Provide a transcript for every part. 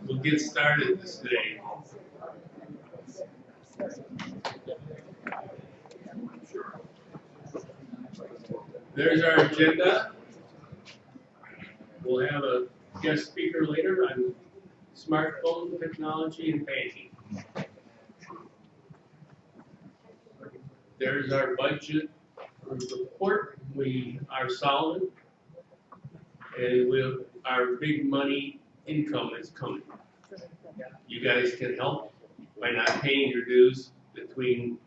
We'll get started this day. There's our agenda. We'll have a guest speaker later on smartphone technology and banking. There's our budget report. We are solid, and our big money income is coming. You guys can help by not paying your dues between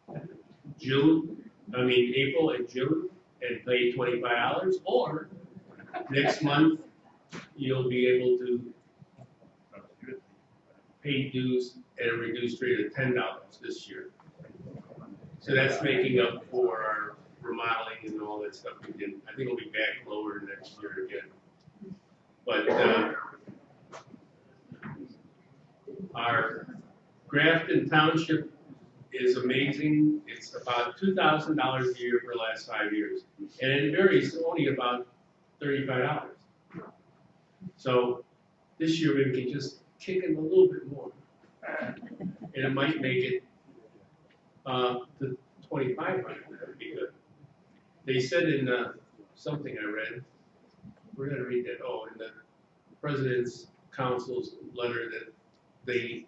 April and June, and pay $25, or next month you'll be able to pay dues at a reduced rate of $10 this year. So that's making up for our remodeling and all that stuff we did. I think we'll be back lower next year again. But our Grafton Township is amazing. It's about $2,000 a year for the last 5 years. And it varies only about $35. So this year we can just kick in a little bit more. And it might make it to $2,500. That would be good. They said in something I read, we're going to read that, in the President's Council's letter that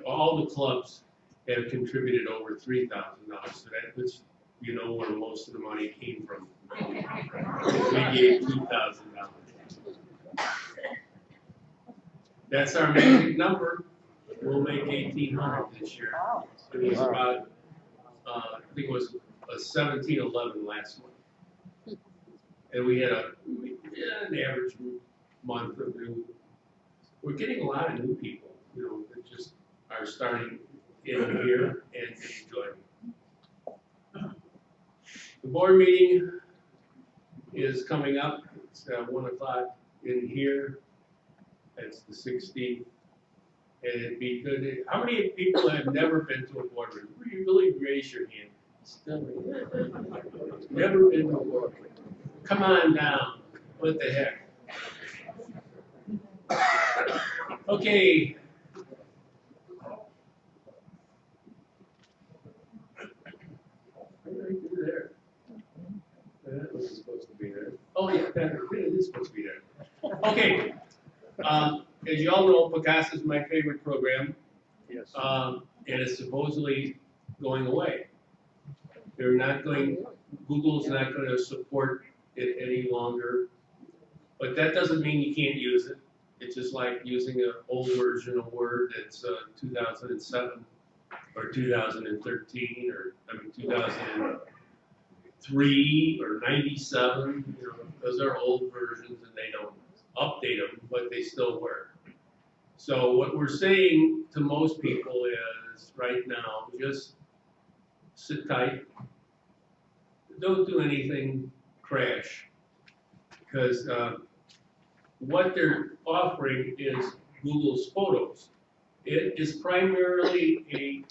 all the clubs have contributed over $3,000. So that puts where most of the money came from. We gave $2,000. That's our magic number. We'll make $1,800 this year. It was about, I think it was a 1711 last month. And we had an average month of new. We're getting a lot of new people, that just are starting in here and enjoying. The board meeting is coming up. It's 1 o'clock in here. That's the 16th. And it'd be good. How many people have never been to a board meeting? Really raise your hand. Still never been to a board meeting. Come on down. What the heck? Okay. What did I do there? That wasn't supposed to be there. Oh yeah, it is supposed to be there. Okay. As you all know, Picasa is my favorite program. Yes. And it's supposedly going away. Google's not going to support it any longer. But that doesn't mean you can't use it. It's just like using an old version of Word that's 2007 or 2013 or 2003 or 97. Those are old versions and they don't update them, but they still work. So what we're saying to most people is right now, just sit tight. Don't do anything crash, because what they're offering is Google's Photos. It is primarily a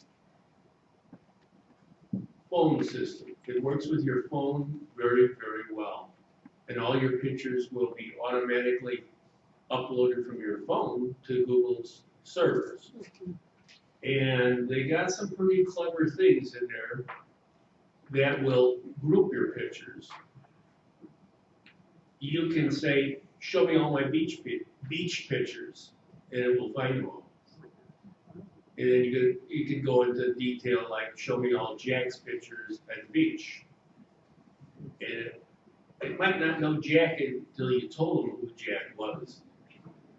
phone system. It works with your phone very, very well. And all your pictures will be automatically uploaded from your phone to Google's servers. And they got some pretty clever things in there that will group your pictures. You can say, show me all my beach pictures, and it will find them all. And then you could go into detail like, show me all Jack's pictures at the beach. And it might not know Jack until you told them who Jack was.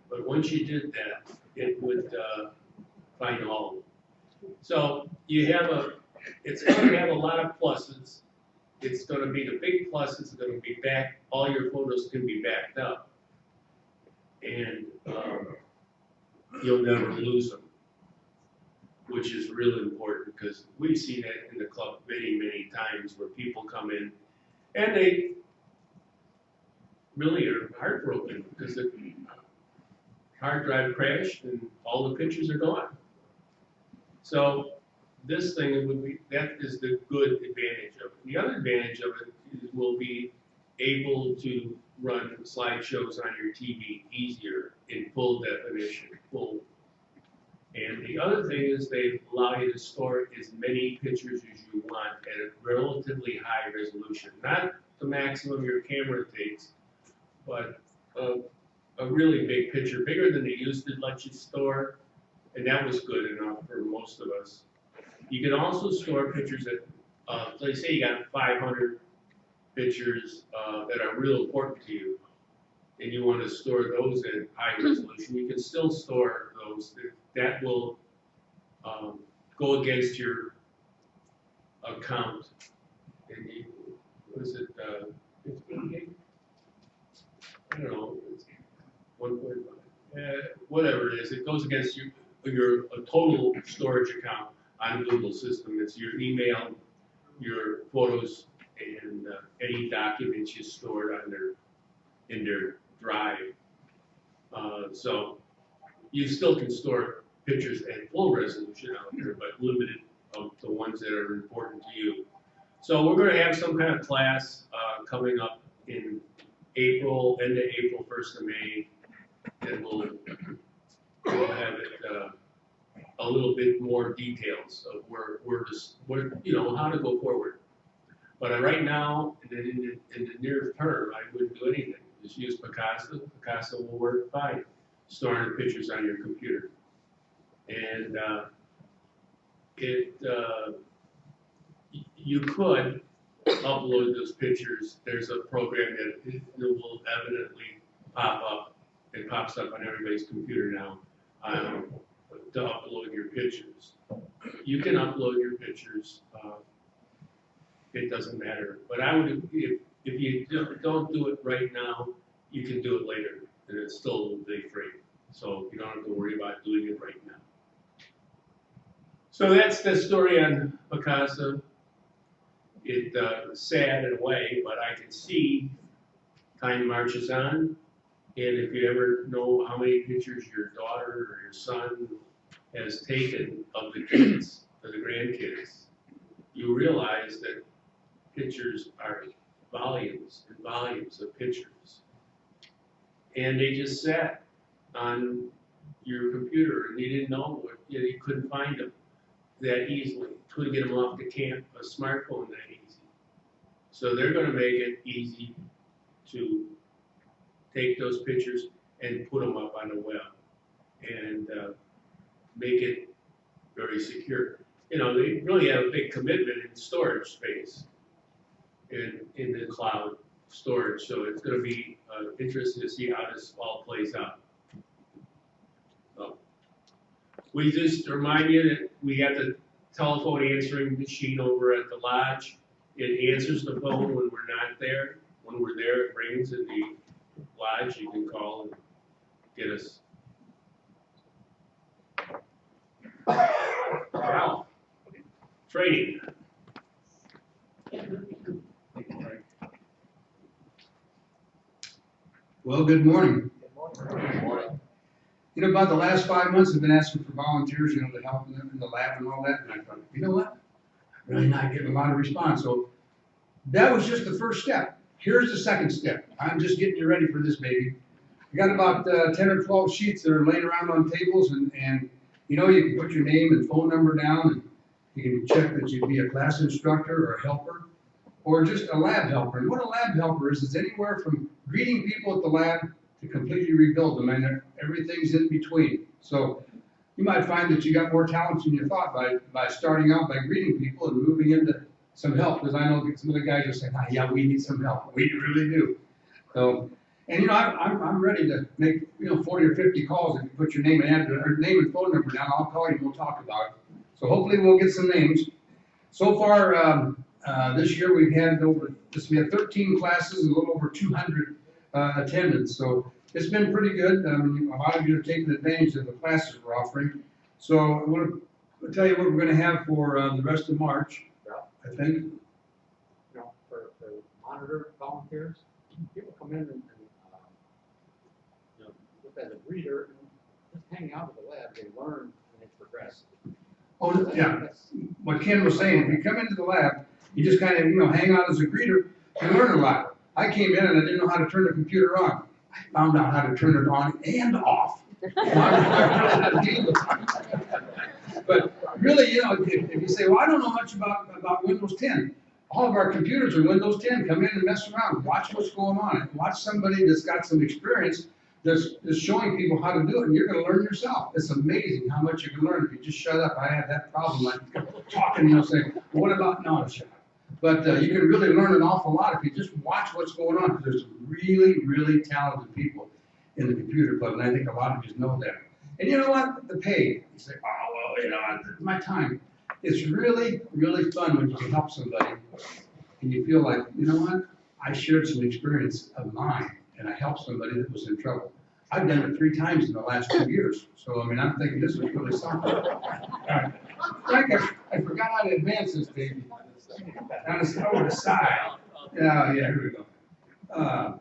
But once you did that, it would find all of them. So it's going to have a lot of pluses. It's going to be the big plus is going to be back. All your photos can be backed up. And you'll never lose them, which is really important because we see that in the club many, many times where people come in and they really are heartbroken because the hard drive crashed and all the pictures are gone. So this thing that is the good advantage of it. The other advantage of it is we'll be able to run slideshows on your TV easier in full definition, And the other thing is they allow you to store as many pictures as you want at a relatively high resolution. Not the maximum your camera takes, but a really big picture, bigger than they used to let you store, and that was good enough for most of us. You can also store pictures at, let's say you got 500 pictures that are real important to you, and you want to store those at high resolution, you can still store those. That will go against your account. And you, what is it, 15 gig? I don't know, it's 1.5, whatever it is, it goes against your total storage account on Google system. It's your email, your photos, and any documents you stored on in their drive. So you still can store pictures at full resolution out there, but limited of the ones that are important to you. So we're going to have some kind of class coming up in April, end of April, 1st of May, and we'll have it a little bit more details of where how to go forward. But right now, in the near term, I wouldn't do anything. Just use Picasa. Picasa will work fine, storing pictures on your computer. And you could upload those pictures. There's a program that will evidently pop up. It pops up on everybody's computer now to upload your pictures. You can upload your pictures. It doesn't matter. But I would, if you don't do it right now, you can do it later, and it's still will be free. So you don't have to worry about doing it right now. So that's the story on Picasa. It's sad in a way, but I can see time marches on. And if you ever know how many pictures your daughter or your son has taken of the kids, of the grandkids, you realize that pictures are volumes and volumes of pictures. And they just sat on your computer and you didn't know what, you couldn't find them that easily. Couldn't get them off the a smartphone that easy. So they're going to make it easy to take those pictures and put them up on the web and make it very secure. You know, they really have a big commitment in storage space in the cloud storage. So it's going to be interesting to see how this all plays out. So we just remind you that we have the telephone answering machine over at the lodge. It answers the phone when we're not there. When we're there, it rings in the lodge. You can call and get us. Wow. Training. Well, good morning. Good morning. You know, about the last 5 months, I've been asking for volunteers, to help them in the lab and all that, and I thought, you know what? I'm really not getting a lot of response. So that was just the first step. Here's the second step. I'm just getting you ready for this, baby. I got about 10 or 12 sheets that are laying around on tables, and you can put your name and phone number down, and you can check that you'd be a class instructor or a helper, or just a lab helper. And what a lab helper is anywhere from greeting people at the lab to completely rebuild them, and everything's in between. So you might find that you got more talents than you thought by starting out by greeting people and moving into some help, because I know some of the guys are saying, yeah, we need some help. We really do. So, and I'm ready to make 40 or 50 calls. If you put your name and address, or name and phone number down, I'll call you and we'll talk about it. So hopefully we'll get some names. So far this year we had 13 classes and a little over 200 attendance. So it's been pretty good. A lot of you have taken advantage of the classes we're offering. So I want to tell you what we're going to have for the rest of March. I think. For monitor volunteers, people come in and look as a reader and just hang out at the lab. They learn and they progress. Oh yeah. What Ken was saying, if you come into the lab, you just kind of hang out as a greeter and learn a lot. I came in and I didn't know how to turn the computer on. I found out how to turn it on and off. But really, you know, if you say, well, I don't know much about Windows 10, all of our computers are Windows 10. Come in and mess around, watch what's going on, and watch somebody that's got some experience that's showing people how to do it, and you're going to learn yourself. It's amazing how much you can learn if you just shut up. I had that problem, like talking, you know, saying, well, what about now? Shut up. But you can really learn an awful lot if you just watch what's going on, because there's some really, really talented people in the computer club, and I think a lot of you know that. And you know what? The pay. You say, oh, well, you know, my time. It's really, really fun when you can help somebody and you feel like, you know what? I shared some experience of mine and I helped somebody that was in trouble. I've done it 3 times in the last 2 years. So, I mean, I'm thinking this is really something. Frank, I forgot how to advance this baby. Down over the side. Yeah, here we go.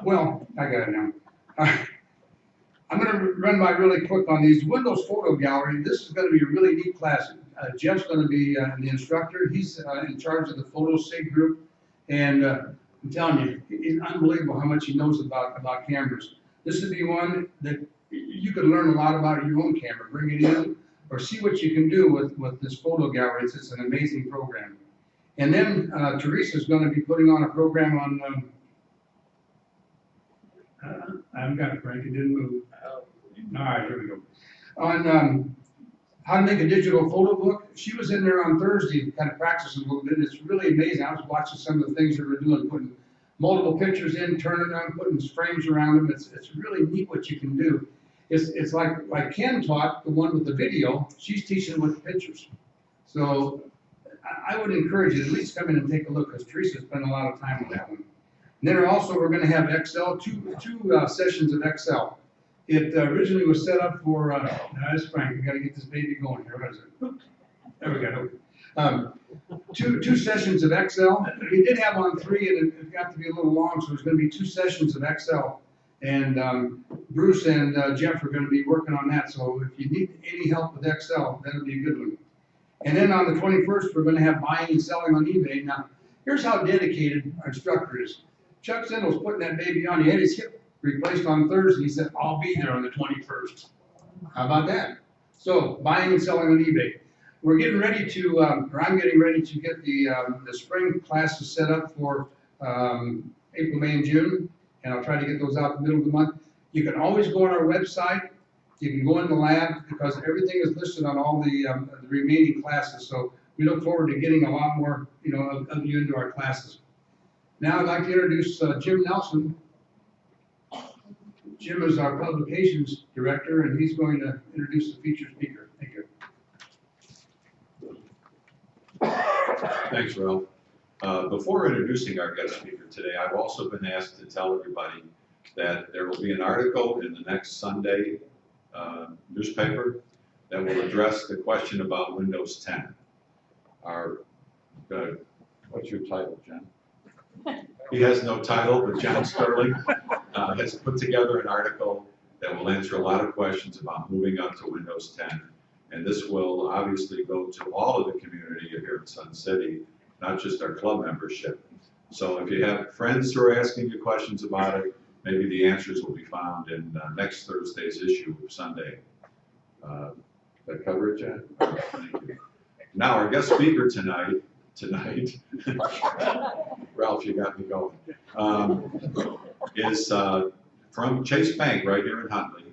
Well, I got it now. I'm going to run by really quick on these. Windows Photo Gallery, this is going to be a really neat class. Jeff's going to be the instructor. He's in charge of the Photo SIG group. And I'm telling you, it's unbelievable how much he knows about cameras. This would be one that you could learn a lot about your own camera. Bring it in or see what you can do with this photo gallery. It's an amazing program. And then Teresa's going to be putting on a program on, I haven't got it, Frank, it didn't move. All right, here we go. On how to make a digital photo book. She was in there on Thursday, kind of practicing a little bit. It's really amazing. I was watching some of the things that we're doing, putting multiple pictures in, turning them, putting frames around them. It's really neat what you can do. It's like Ken taught, the one with the video, she's teaching with the pictures. So I would encourage you to at least come in and take a look, because Teresa spent a lot of time on that one. And then also we're going to have Excel, two sessions of Excel. It originally was set up for, that's Frank, we got to get this baby going here. What is it? There we go. Two sessions of Excel. We did have on 3, and it got to be a little long, so there's going to be 2 sessions of Excel. And Bruce and Jeff are going to be working on that. So if you need any help with Excel, that'll be a good one. And then on the 21st, we're going to have buying and selling on eBay. Now, here's how dedicated our instructor is. Chuck Sindle's putting that baby on. He had his hip replaced on Thursday. He said, I'll be there on the 21st. How about that? So, buying and selling on eBay. We're getting ready to, or I'm getting ready to get the spring classes set up for April, May, and June. And I'll try to get those out in the middle of the month. You can always go on our website. You can go in the lab, because everything is listed on all the remaining classes. So we look forward to getting a lot more, of you into our classes. Now I'd like to introduce Jim Nelson. Jim is our publications director, and he's going to introduce the featured speaker. Thank you. Thanks, Ralph. Before introducing our guest speaker today, I've also been asked to tell everybody that there will be an article in the next Sunday newspaper that will address the question about Windows 10. What's your title, John? He has no title, but John Sterling has put together an article that will answer a lot of questions about moving up to Windows 10. And this will obviously go to all of the community here in Sun City, not just our club membership. So if you have friends who are asking you questions about it, maybe the answers will be found in next Thursday's issue of Sunday. That cover it, Jen? Thank you. Now, our guest speaker tonight, Ralph, you got me going, is from Chase Bank right here in Huntley.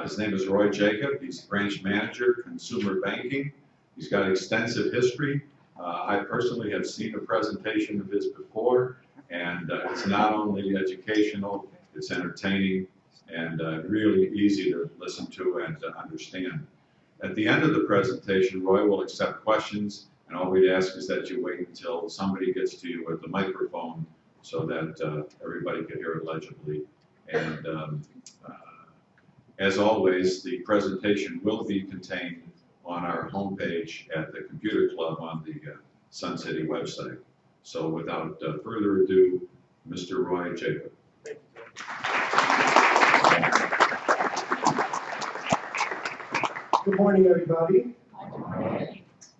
His name is Roy Jacob. He's branch manager, consumer banking. He's got extensive history. I personally have seen a presentation of his before, and it's not only educational, it's entertaining, and really easy to listen to and to understand. At the end of the presentation, Roy will accept questions, and all we'd ask is that you wait until somebody gets to you with the microphone so that everybody can hear it legibly. And as always, the presentation will be contained on our homepage at the Computer Club on the Sun City website. So without further ado, Mr. Roy Jacob. Good morning, everybody.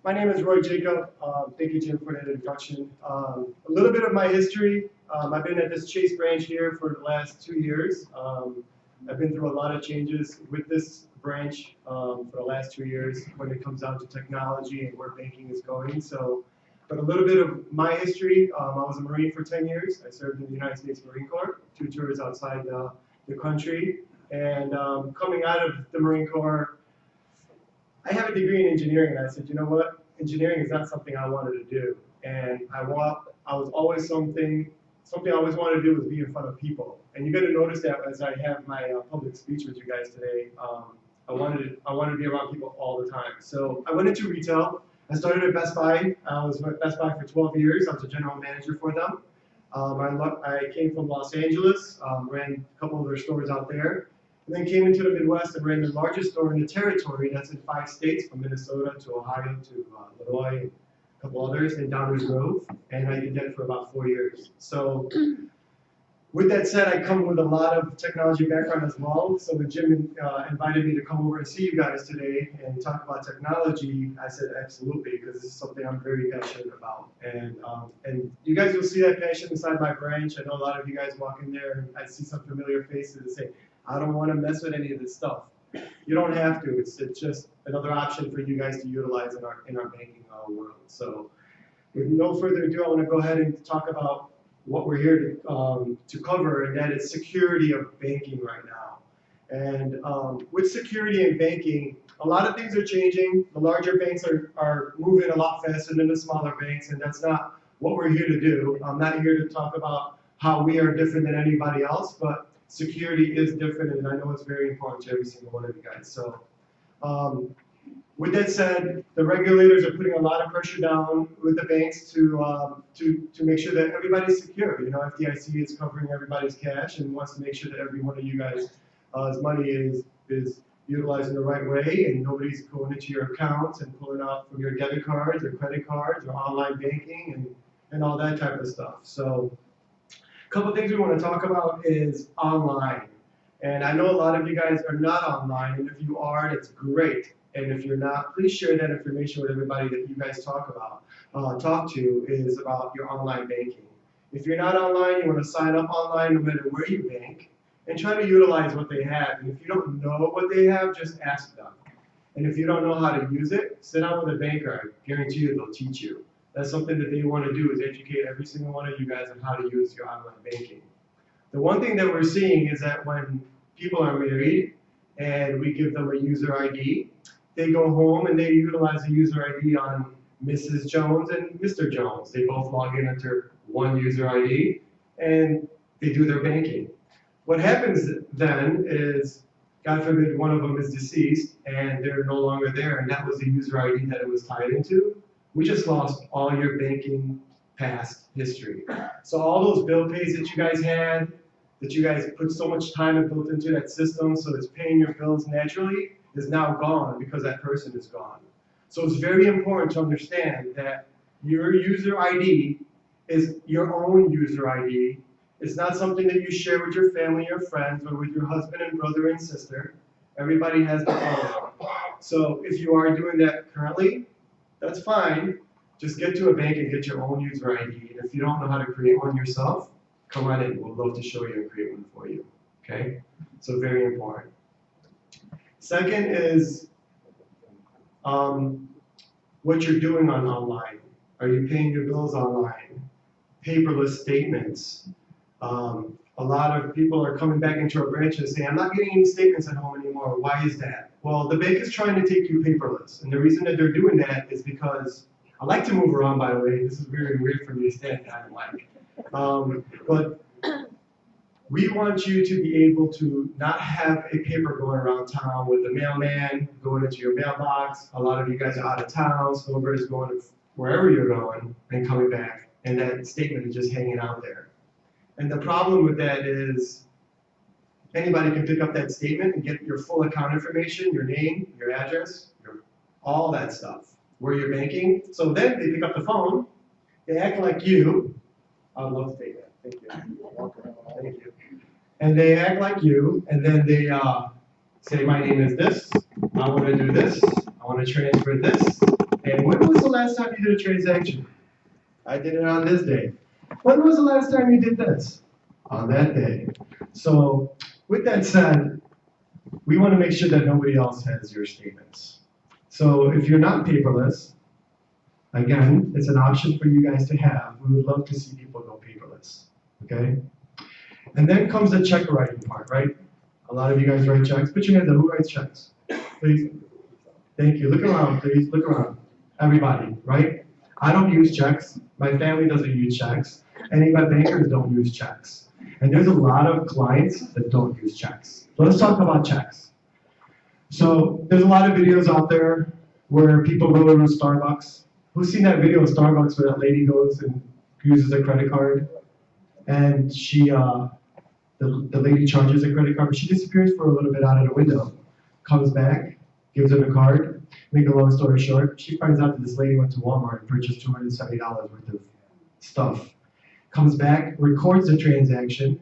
My name is Roy Jacob. Thank you, Jim, for that introduction. A little bit of my history. I've been at this Chase branch here for the last 2 years. I've been through a lot of changes with this branch for the last 2 years when it comes down to technology and where banking is going. So, but a little bit of my history. I was a Marine for 10 years. I served in the United States Marine Corps, 2 tours outside the country. And coming out of the Marine Corps, I have a degree in engineering, and I said, you know what? Engineering is not something I wanted to do. And I was always something I always wanted to do was be in front of people. And you're going to notice that as I have my public speech with you guys today, I wanted to be around people all the time. So I went into retail. I started at Best Buy. I was with Best Buy for 12 years. I was a general manager for them. I came from Los Angeles, ran a couple of their stores out there, and then came into the Midwest and ran the largest store in the territory that's in 5 states, from Minnesota to Ohio to Illinois, and a couple others in Downers Grove, and I did that for about 4 years. So with that said, I come with a lot of technology background as well. So when Jim invited me to come over and see you guys today and talk about technology, I said absolutely, because this is something I'm very passionate about. And you guys will see that passion inside my branch. I know a lot of you guys walk in there and I see some familiar faces and say, I don't want to mess with any of this stuff. You don't have to. It's just another option for you guys to utilize in our banking world. So with no further ado, I want to go ahead and talk about what we're here to cover, and that is security of banking right now. And with security in banking, a lot of things are changing. The larger banks are moving a lot faster than the smaller banks, and that's not what we're here to do. I'm not here to talk about how we are different than anybody else, but security is different, and I know it's very important to every single one of you guys. So with that said, the regulators are putting a lot of pressure down with the banks to make sure that everybody's secure. You know, FDIC is covering everybody's cash and wants to make sure that every one of you guys' money is utilized in the right way, and nobody's going into your accounts and pulling out from your debit cards or credit cards or online banking and all that type of stuff. So a couple things we want to talk about is online. And I know a lot of you guys are not online, and if you are, it's great. And if you're not, please share that information with everybody that you guys talk to is about your online banking. If you're not online, you want to sign up online no matter where you bank, and try to utilize what they have. And if you don't know what they have, just ask them. And if you don't know how to use it, sit down with a banker. I guarantee you they'll teach you. That's something that they want to do, is educate every single one of you guys on how to use your online banking. The one thing that we're seeing is that when people are married and we give them a user ID, they go home and they utilize the user ID on Mrs. Jones and Mr. Jones. They both log in under one user ID and they do their banking. What happens then is, God forbid one of them is deceased and they're no longer there, and that was the user ID that it was tied into. We just lost all your banking past history. So all those bill pays that you guys had, that you guys put so much time and built into that system so it's paying your bills naturally, is now gone because that person is gone. So it's very important to understand that your user ID is your own user ID. It's not something that you share with your family or friends or with your husband and brother and sister. Everybody has their own. So if you are doing that currently, that's fine. Just get to a bank and get your own user ID. And if you don't know how to create one yourself, come on in. We'd love to show you and create one for you. Okay? So very important. Second is what you're doing online. Are you paying your bills online? Paperless statements. A lot of people are coming back into our branch and saying, I'm not getting any statements at home anymore. Why is that? Well, the bank is trying to take you paperless. And the reason that they're doing that is because, I like to move around, by the way. This is very weird for me to stand down like. But we want you to be able to not have a paper going around town with the mailman going into your mailbox. A lot of you guys are out of town, so nobody's going to wherever you're going and coming back, and that statement is just hanging out there. And the problem with that is anybody can pick up that statement and get your full account information, your name, your address, all that stuff, where you're banking. So then they pick up the phone, they act like you. I'd love to take that. Thank you. Thank you. And they act like you, and then they say, my name is this, I want to do this, I want to transfer this, And when was the last time you did a transaction? I did it on this day. When was the last time you did this? On that day. So with that said, we want to make sure that nobody else has your statements. So if you're not paperless, again, it's an option for you guys to have. We would love to see people go paperless, okay? And then comes the check writing part, right? A lot of you guys write checks. Put your hands up. Who writes checks? Please. Thank you. Look around, please. Look around. Everybody, right? I don't use checks. My family doesn't use checks. Any of my bankers don't use checks. And there's a lot of clients that don't use checks. Let's talk about checks. So there's a lot of videos out there where people go to Starbucks. Who's seen that video of Starbucks where that lady goes and uses a credit card? And she, the lady charges a credit card, but she disappears for a little bit out of the window. Comes back, gives her the card. Make a long story short, she finds out that this lady went to Walmart and purchased $270 worth of stuff. Comes back, records the transaction,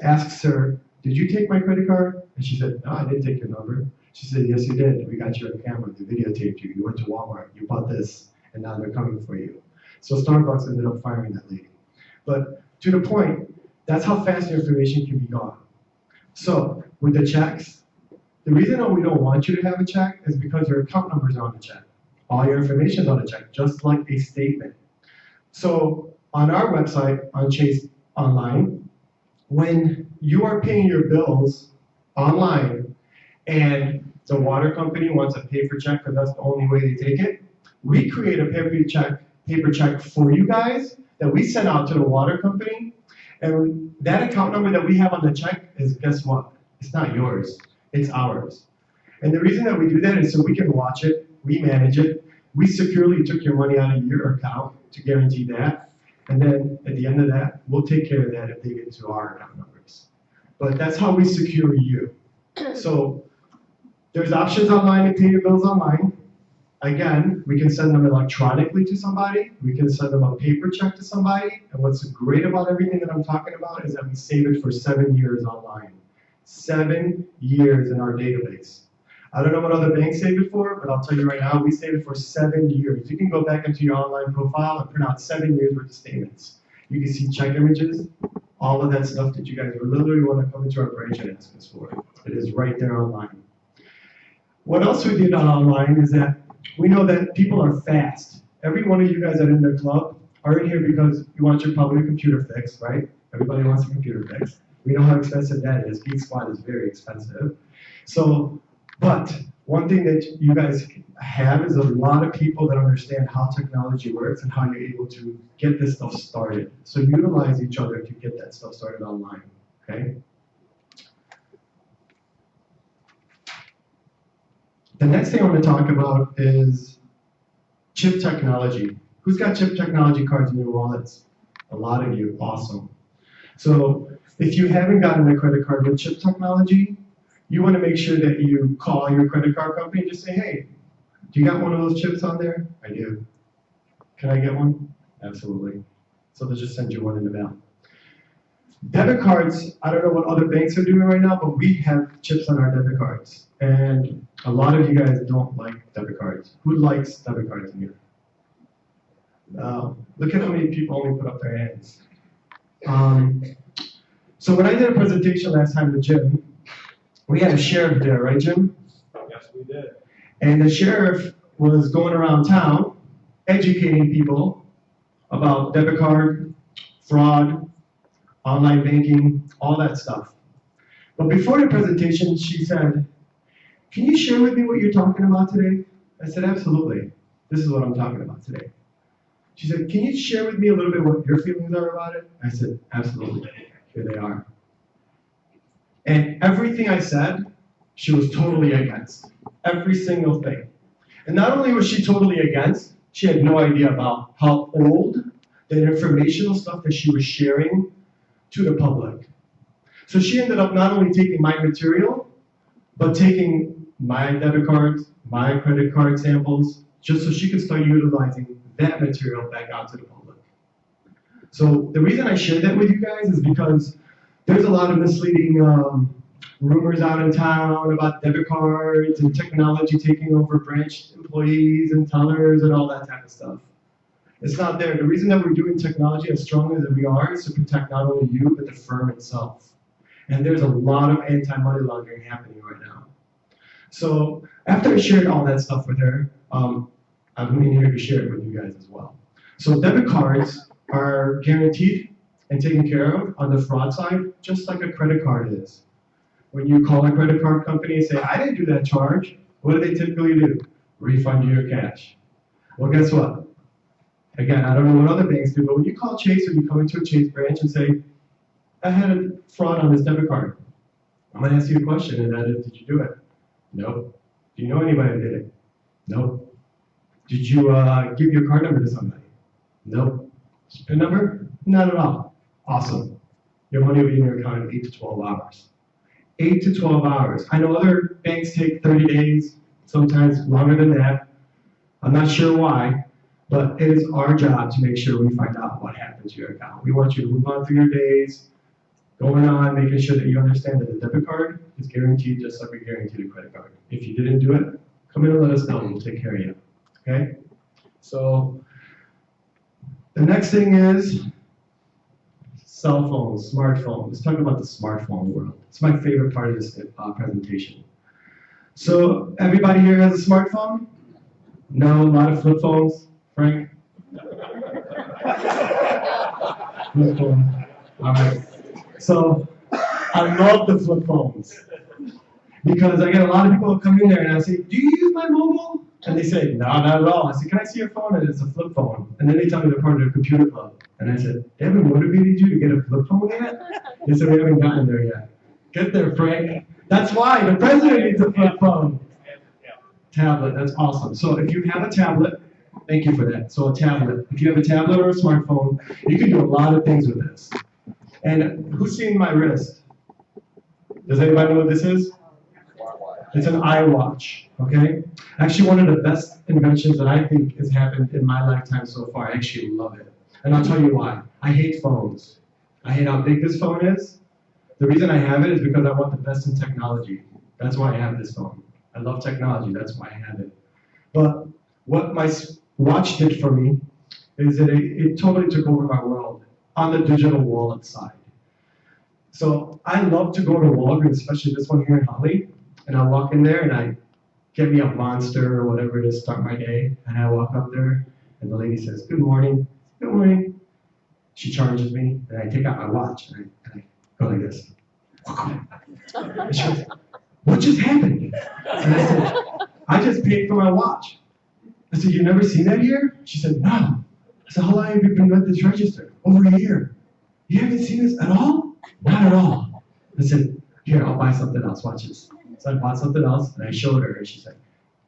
asks her, "Did you take my credit card?" And she said, "No, I didn't take your number." She said, "Yes, you did. We got you on camera. They videotaped you. You went to Walmart. You bought this, and now they're coming for you." So Starbucks ended up firing that lady. But to the point, that's how fast your information can be gone. So with the checks, the reason that we don't want you to have a check is because your account numbers are on the check. All your information is on the check, just like a statement. So on our website, on Chase Online, when you are paying your bills online and the water company wants a paper check because that's the only way they take it, we create a paper check for you guys that we send out to the water company. And that account number that we have on the check is, guess what? It's not yours, it's ours. And the reason that we do that is so we can watch it, we manage it, we securely took your money out of your account to guarantee that. And then at the end of that, we'll take care of that if they get to our account numbers. But that's how we secure you. So there's options online to pay your bills online. Again, we can send them electronically to somebody. We can send them a paper check to somebody. And what's great about everything that I'm talking about is that we save it for 7 years online. 7 years in our database. I don't know what other banks save it for, but I'll tell you right now, we save it for 7 years. You can go back into your online profile and print out 7 years worth of statements. You can see check images, all of that stuff that you guys would literally want to come into our branch and ask us for. It is right there online. What else we did on online is that we know that people are fast. Every one of you guys that are in the club are in here because you want your probably computer fixed, right? Everybody wants a computer fixed. We know how expensive that is. Geek Squad is very expensive. So, but one thing that you guys have is a lot of people that understand how technology works and how you're able to get this stuff started. So utilize each other to get that stuff started online, okay? The next thing I'm going to talk about is chip technology. Who's got chip technology cards in your wallets? A lot of you, awesome. So if you haven't gotten a credit card with chip technology, you want to make sure that you call your credit card company and just say, "Hey, do you got one of those chips on there?" "I do." "Can I get one?" "Absolutely." So they'll just send you one in the mail. Debit cards, I don't know what other banks are doing right now, but we have chips on our debit cards. And a lot of you guys don't like debit cards. Who likes debit cards in here? Look at how many people only put up their hands. So when I did a presentation last time with Jim, we had a sheriff there, right, Jim? Yes, we did. And the sheriff was going around town educating people about debit card, fraud, online banking, all that stuff. But before the presentation, she said, "Can you share with me what you're talking about today?" I said, "Absolutely. This is what I'm talking about today." She said, "Can you share with me a little bit what your feelings are about it?" I said, "Absolutely. Here they are." And everything I said, she was totally against. Every single thing. And not only was she totally against, she had no idea about how old the informational stuff that she was sharing to the public. So she ended up not only taking my material, but taking my debit cards, my credit card samples, just so she could start utilizing that material back out to the public. So the reason I share that with you guys is because there's a lot of misleading rumors out in town about debit cards and technology taking over branch employees and tellers and all that type of stuff. It's not there. The reason that we're doing technology as strongly as we are is to protect not only you, but the firm itself. And there's a lot of anti-money laundering happening right now. So after I shared all that stuff with her, I'm in here to share it with you guys as well. So debit cards are guaranteed and taken care of on the fraud side, just like a credit card is. When you call a credit card company and say, I didn't do that charge, what do they typically do? Refund you your cash. Well, guess what? Again, I don't know what other banks do, but when you call Chase or you come into a Chase branch and say, I had a fraud on this debit card, I'm going to ask you a question, and that is, did you do it? No. Do you know anybody who did it? No. Did you give your card number to somebody? No. PIN number? Not at all. Awesome. Your money will be in your account in 8 to 12 hours. 8 to 12 hours. I know other banks take 30 days, sometimes longer than that. I'm not sure why, but it is our job to make sure we find out what happened to your account. We want you to move on through your days, going on, making sure that you understand that the debit card is guaranteed just like we guaranteed a credit card. If you didn't do it, come in and let us know, and we'll take care of you. Okay? So, the next thing is cell phones, smartphones. Let's talk about the smartphone world. It's my favorite part of this presentation. So, everybody here has a smartphone? No, a lot of flip phones, Frank? Flip phone. All right. So, I love the flip phones because I get a lot of people who come in there and I say, do you use my mobile? And they say, no, not at all. I say, can I see your phone? And it's a flip phone. And then they tell me they're part of their computer club. And I said, they haven't motivated you to get a flip phone yet? They said, we haven't gotten there yet. Get there, Frank. That's why the president needs a flip phone. Tablet, that's awesome. So if you have a tablet, thank you for that. So a tablet. If you have a tablet or a smartphone, you can do a lot of things with this. And who's seen my wrist? Does anybody know what this is? It's an iWatch, okay? Actually, one of the best inventions that I think has happened in my lifetime so far. I actually love it. And I'll tell you why. I hate phones. I hate how big this phone is. The reason I have it is because I want the best in technology. That's why I have this phone. I love technology, that's why I have it. But what my watch did for me is that it totally took over my world on the digital wallet side. So I love to go to Walgreens, especially this one here in Holly, and I walk in there and I get me a Monster or whatever it is, start my day, and I walk up there and the lady says, good morning, good morning. She charges me and I take out my watch and I go like this. And she goes, what just happened? And I said, I just paid for my watch. I said, you've never seen that here? She said, no. I said, how long have you been at this register? Over a year. You haven't seen this at all? Not at all. I said, here, I'll buy something else. Watch this. So I bought something else, and I showed her, and she said,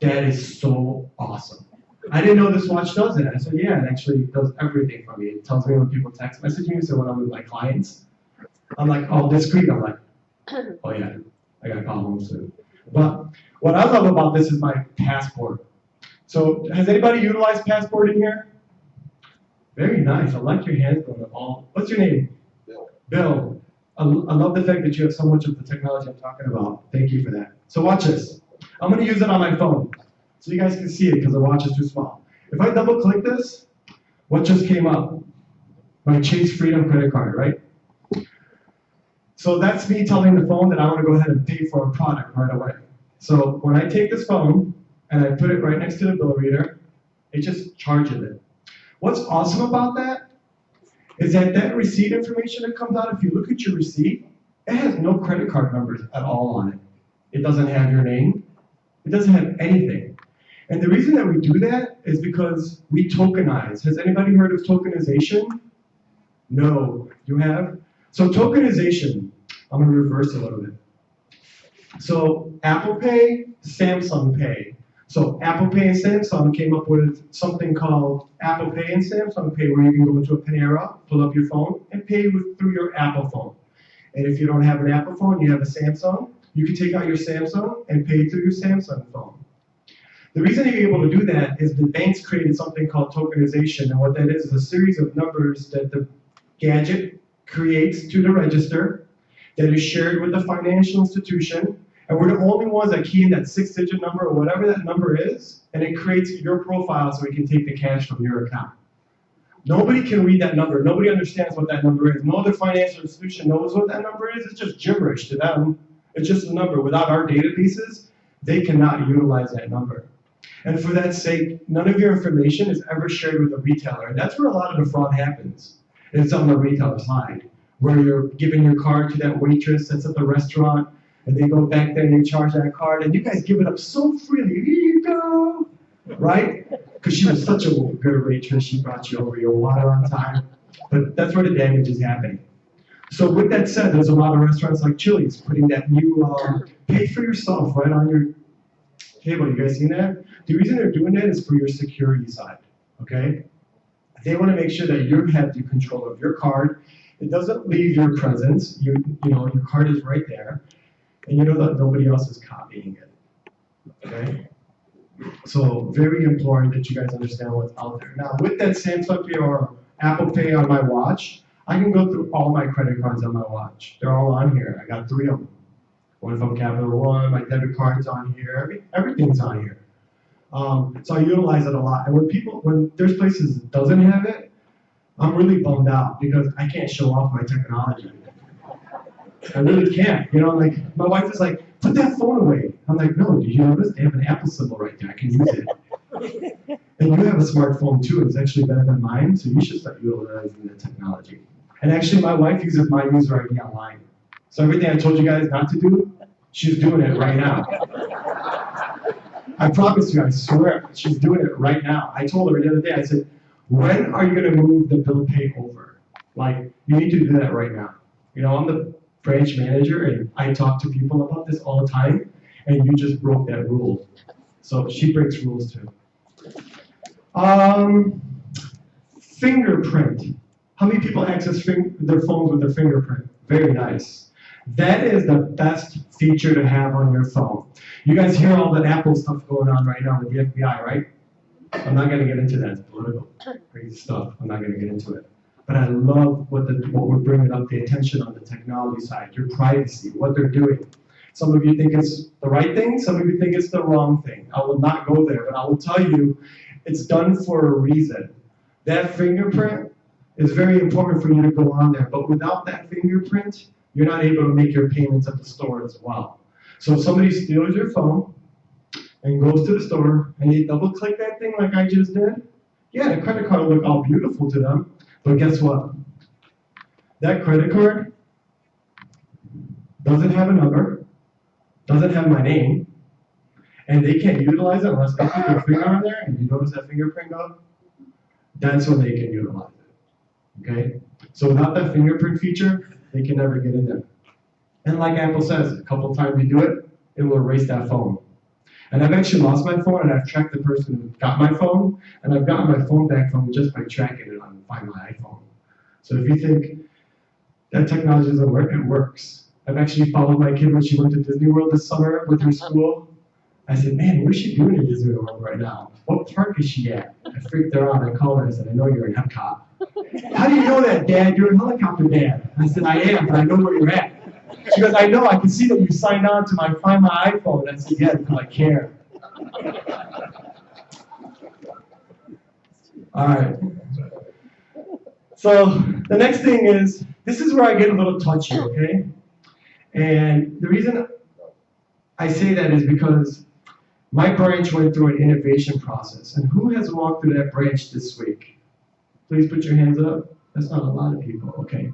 that is so awesome. I didn't know this watch does it. I said, yeah, it actually does everything for me. It tells me when people text message me, so when I'm with my clients, I'm like, all discreet. I'm like, oh yeah, I gotta call home soon. But what I love about this is my Passport. So has anybody utilized Passport in here? Very nice. I like your hands going up. What's your name? Bill. Bill. I love the fact that you have so much of the technology I'm talking about. Thank you for that. So watch this. I'm going to use it on my phone so you guys can see it because the watch is too small. If I double click this, what just came up? My Chase Freedom credit card, right? So that's me telling the phone that I want to go ahead and pay for a product right away. So when I take this phone and I put it right next to the bill reader, it just charges it. What's awesome about that is that that receipt information that comes out, if you look at your receipt, it has no credit card numbers at all on it. It doesn't have your name. It doesn't have anything. And the reason that we do that is because we tokenize. Has anybody heard of tokenization? No. You have? So tokenization, I'm going to reverse a little bit. So Apple Pay, Samsung Pay. So Apple Pay and Samsung came up with something called Apple Pay and Samsung Pay, where you can go into a Panera, pull up your phone, and pay through your Apple phone. And if you don't have an Apple phone, you have a Samsung, you can take out your Samsung and pay through your Samsung phone. The reason you're able to do that is the banks created something called tokenization, and what that is a series of numbers that the gadget creates to the register that is shared with the financial institution, and we're the only ones that key in that 6-digit number or whatever that number is, and it creates your profile so we can take the cash from your account. Nobody can read that number. Nobody understands what that number is. No other financial institution knows what that number is. It's just gibberish to them. It's just a number. Without our databases, they cannot utilize that number. And for that sake, none of your information is ever shared with a retailer. And that's where a lot of the fraud happens. It's on the retailer side, where you're giving your card to that waitress that's at the restaurant, and they go back there and they charge that card, and you guys give it up so freely. Here you go, right? Because she was such a good waitress, she brought you over your water on time. But that's where the damage is happening. So with that said, there's a lot of restaurants like Chili's putting that new pay for yourself right on your table. You guys seen that? The reason they're doing that is for your security side, okay? They want to make sure that you have the control of your card. It doesn't leave your presence. You know, your card is right there, and you know that nobody else is copying it, okay? So very important that you guys understand what's out there. Now, with that Samsung Pay or Apple Pay on my watch, I can go through all my credit cards on my watch. They're all on here. I got 3 of them. One from Capital One, my debit card's on here, everything's on here. So I utilize it a lot. And when there's places that doesn't have it, I'm really bummed out because I can't show off my technology. I really can't. You know, like my wife is like, put that phone away. I'm like, no, do you notice they have an Apple symbol right there? I can use it. And you have a smartphone too. It's actually better than mine, so you should start utilizing the technology. And actually, my wife uses my user ID online. So everything I told you guys not to do, she's doing it right now. I promise you, I swear, she's doing it right now. I told her the other day, I said, when are you going to move the bill pay over? Like, you need to do that right now. You know, I'm the branch manager, and I talk to people about this all the time, and you just broke that rule. So she breaks rules too. Fingerprint. How many people access their phones with their fingerprint? Very nice. That is the best feature to have on your phone. You guys hear all that Apple stuff going on right now with the FBI, right? I'm not going to get into that. It's political, crazy stuff. I'm not going to get into it. But I love what we're bringing up, the attention on the technology side, your privacy, what they're doing. Some of you think it's the right thing. Some of you think it's the wrong thing. I will not go there, but I will tell you it's done for a reason. That fingerprint is very important for you to go on there. But without that fingerprint, you're not able to make your payments at the store as well. So if somebody steals your phone and goes to the store and they double click that thing like I just did, yeah, the credit card will look all beautiful to them. But guess what? That credit card doesn't have a number, doesn't have my name, and they can't utilize it unless they put their finger on there, and you notice that fingerprint go? That's when they can utilize it, okay? So without that fingerprint feature, they can never get in there. And like Apple says, a couple times you do it, it will erase that phone. And I've actually lost my phone, and I've tracked the person who got my phone, and I've gotten my phone back from just by tracking it on Find My iPhone. So if you think that technology doesn't work, it works. I've actually followed my kid when she went to Disney World this summer with her school. I said, man, what's she doing in Disney World right now? What park is she at? I freaked her out. I called her. I said, I know you're in Epcot. How do you know that, Dad? You're a helicopter dad. I said, I am, but I know where you're at. She goes, I know. I can see that you signed on to my Find My iPhone. I said, yeah, because I care. All right. So the next thing is, this is where I get a little touchy, okay? And the reason I say that is because my branch went through an innovation process. And who has walked through that branch this week? Please put your hands up. That's not a lot of people, okay?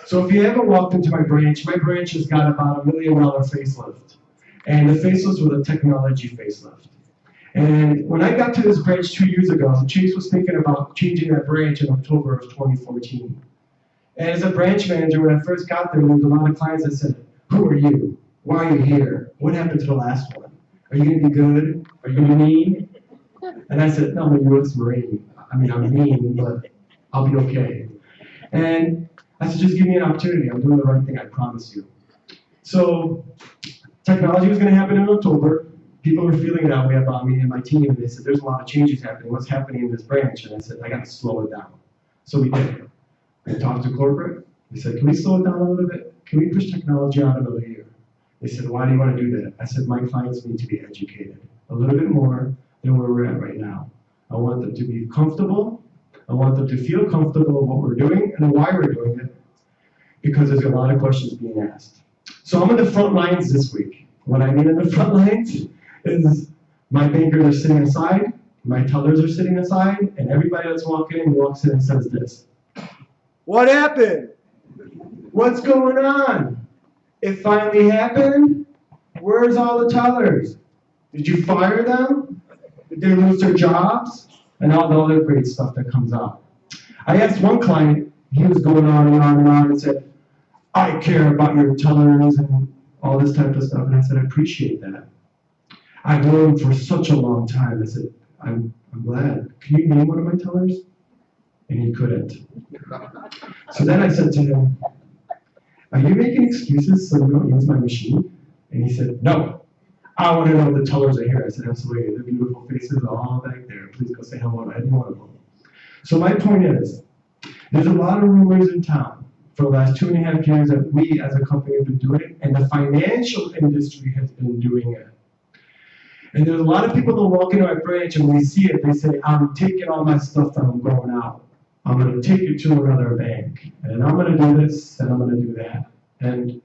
So if you haven't walked into my branch has got about $1 million facelift. And the facelift was a technology facelift. And when I got to this branch 2 years ago, Chase was thinking about changing that branch in October of 2014. And as a branch manager, when I first got there was a lot of clients that said, who are you? Why are you here? What happened to the last one? Are you going to be good? Are you going to be mean? And I said, no, I'm a U.S. Marine. I mean, I'm mean, but I'll be okay. And I said, just give me an opportunity. I'm doing the right thing, I promise you. So technology was going to happen in October. People were feeling that way about me and my team, and they said, there's a lot of changes happening. What's happening in this branch? And I said, I got to slow it down. So we did. I talked to corporate. We said, can we slow it down a little bit? can we push technology out another year? They said, why do you want to do that? I said, my clients need to be educated a little bit more than where we're at right now. I want them to be comfortable. I want them to feel comfortable with what we're doing and why we're doing it, because there's a lot of questions being asked. So I'm in the front lines this week. What I mean in the front lines is my bankers are sitting aside, my tellers are sitting aside, and everybody that's walking in walks in and says this. What happened? What's going on? It finally happened? Where's all the tellers? Did you fire them? Did they lose their jobs? And all the other great stuff that comes out. I asked one client, he was going on and on and on and said, I care about your tellers and all this type of stuff. And I said, I appreciate that. I've known for such a long time. I said, I'm glad. Can you name one of my tellers? And he couldn't. So then I said to him, are you making excuses so you don't use my machine? And he said, no. I want to know if the tellers are here. I said, absolutely. The beautiful faces are all back there. Please go say hello to any one of them. So my point is, there's a lot of rumors in town for the last 2.5 years that we as a company have been doing it, and the financial industry has been doing it. And there's a lot of people that walk into our branch and when we see it, they say, I'm taking all my stuff and I'm going out. I'm going to take it to another bank. And I'm going to do this and I'm going to do that. And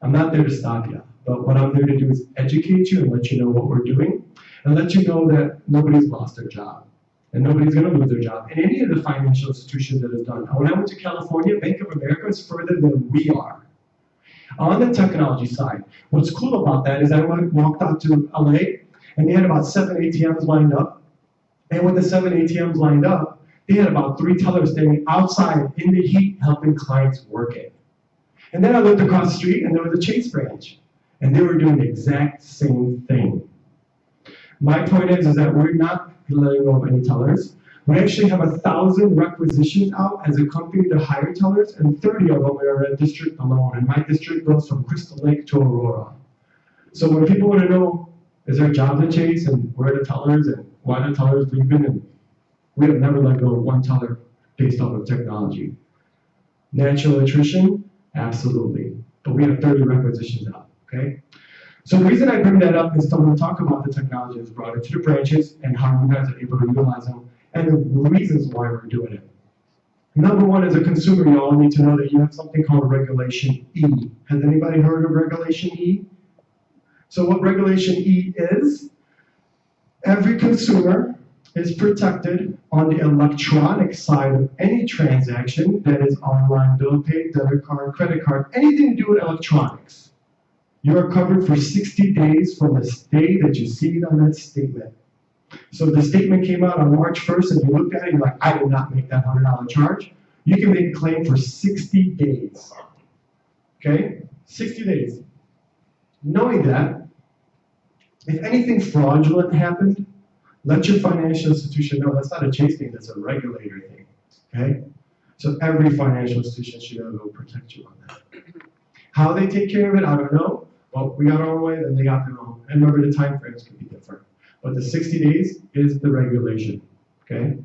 I'm not there to stop you. But what I'm there to do is educate you and let you know what we're doing and let you know that nobody's lost their job and nobody's going to lose their job in any of the financial institutions that is done. When I went to California, Bank of America is further than we are. On the technology side, what's cool about that is I walked out to LA and they had about 7 ATMs lined up. And with the 7 ATMs lined up, they had about 3 tellers standing outside in the heat helping clients work it. And then I looked across the street and there was a Chase branch. And they were doing the exact same thing. My point is that we're not letting go of any tellers. We actually have 1,000 requisitions out as a company to hire tellers, and 30 of them are in a district alone. And my district goes from Crystal Lake to Aurora. So when people want to know, is there jobs at Chase, and where are the tellers, and why are the tellers leaving, and we have never let go of one teller based off of technology. Natural attrition, absolutely. But we have 30 requisitions out. Okay? So the reason I bring that up is to talk about the technology that's brought into the branches and how you guys are able to utilize them and the reasons why we're doing it. Number one, as a consumer, you all need to know that you have something called Regulation E. Has anybody heard of Regulation E? So what Regulation E is, every consumer is protected on the electronic side of any transaction that is online, bill pay, debit card, credit card, anything to do with electronics. You are covered for 60 days from the day that you see it on that statement. So if the statement came out on March 1st and you looked at it, you're like, I did not make that $100 charge. You can make a claim for 60 days. Okay? 60 days. Knowing that, if anything fraudulent happened, let your financial institution know that's not a Chase thing, that's a regulator thing. Okay? So every financial institution should be able to protect you on that. How they take care of it, I don't know. Well, we got our own way, then they got their own. And remember, the time frames could be different. But the 60 days is the regulation, okay?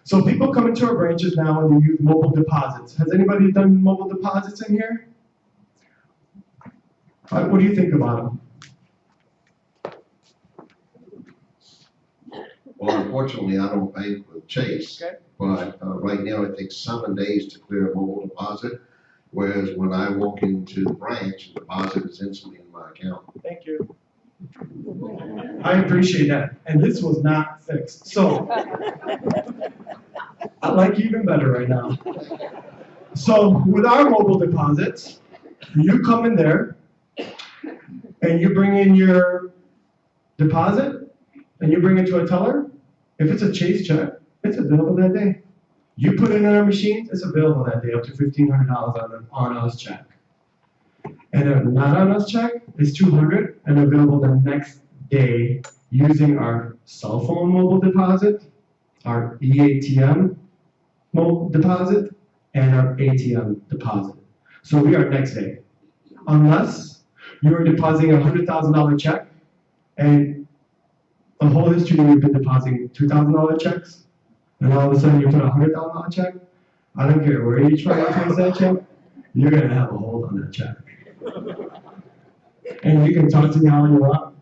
So people come into our branches now and they use mobile deposits. Has anybody done mobile deposits in here? What do you think about them? Well, unfortunately, I don't bank with Chase. Okay. But right now, it takes 7 days to clear a mobile deposit. Whereas when I walk into the branch, the deposit is instantly in my account. Thank you. I appreciate that. And this was not fixed. So, I like you even better right now. So, with our mobile deposits, you come in there and you bring in your deposit and you bring it to a teller. If it's a Chase check, it's available that day. You put it in our machines, it's available that day, up to $1,500 on us check. And if not on us check, it's $200 and available the next day using our cell phone mobile deposit, our EATM mobile deposit, and our ATM deposit. So we are next day. Unless you are depositing a $100,000 check and the whole history you've been depositing $2,000 checks, and all of a sudden you put a $100,000 check, I don't care where you try to place that check, you're gonna have a hold on that check. And you can talk to me how you want.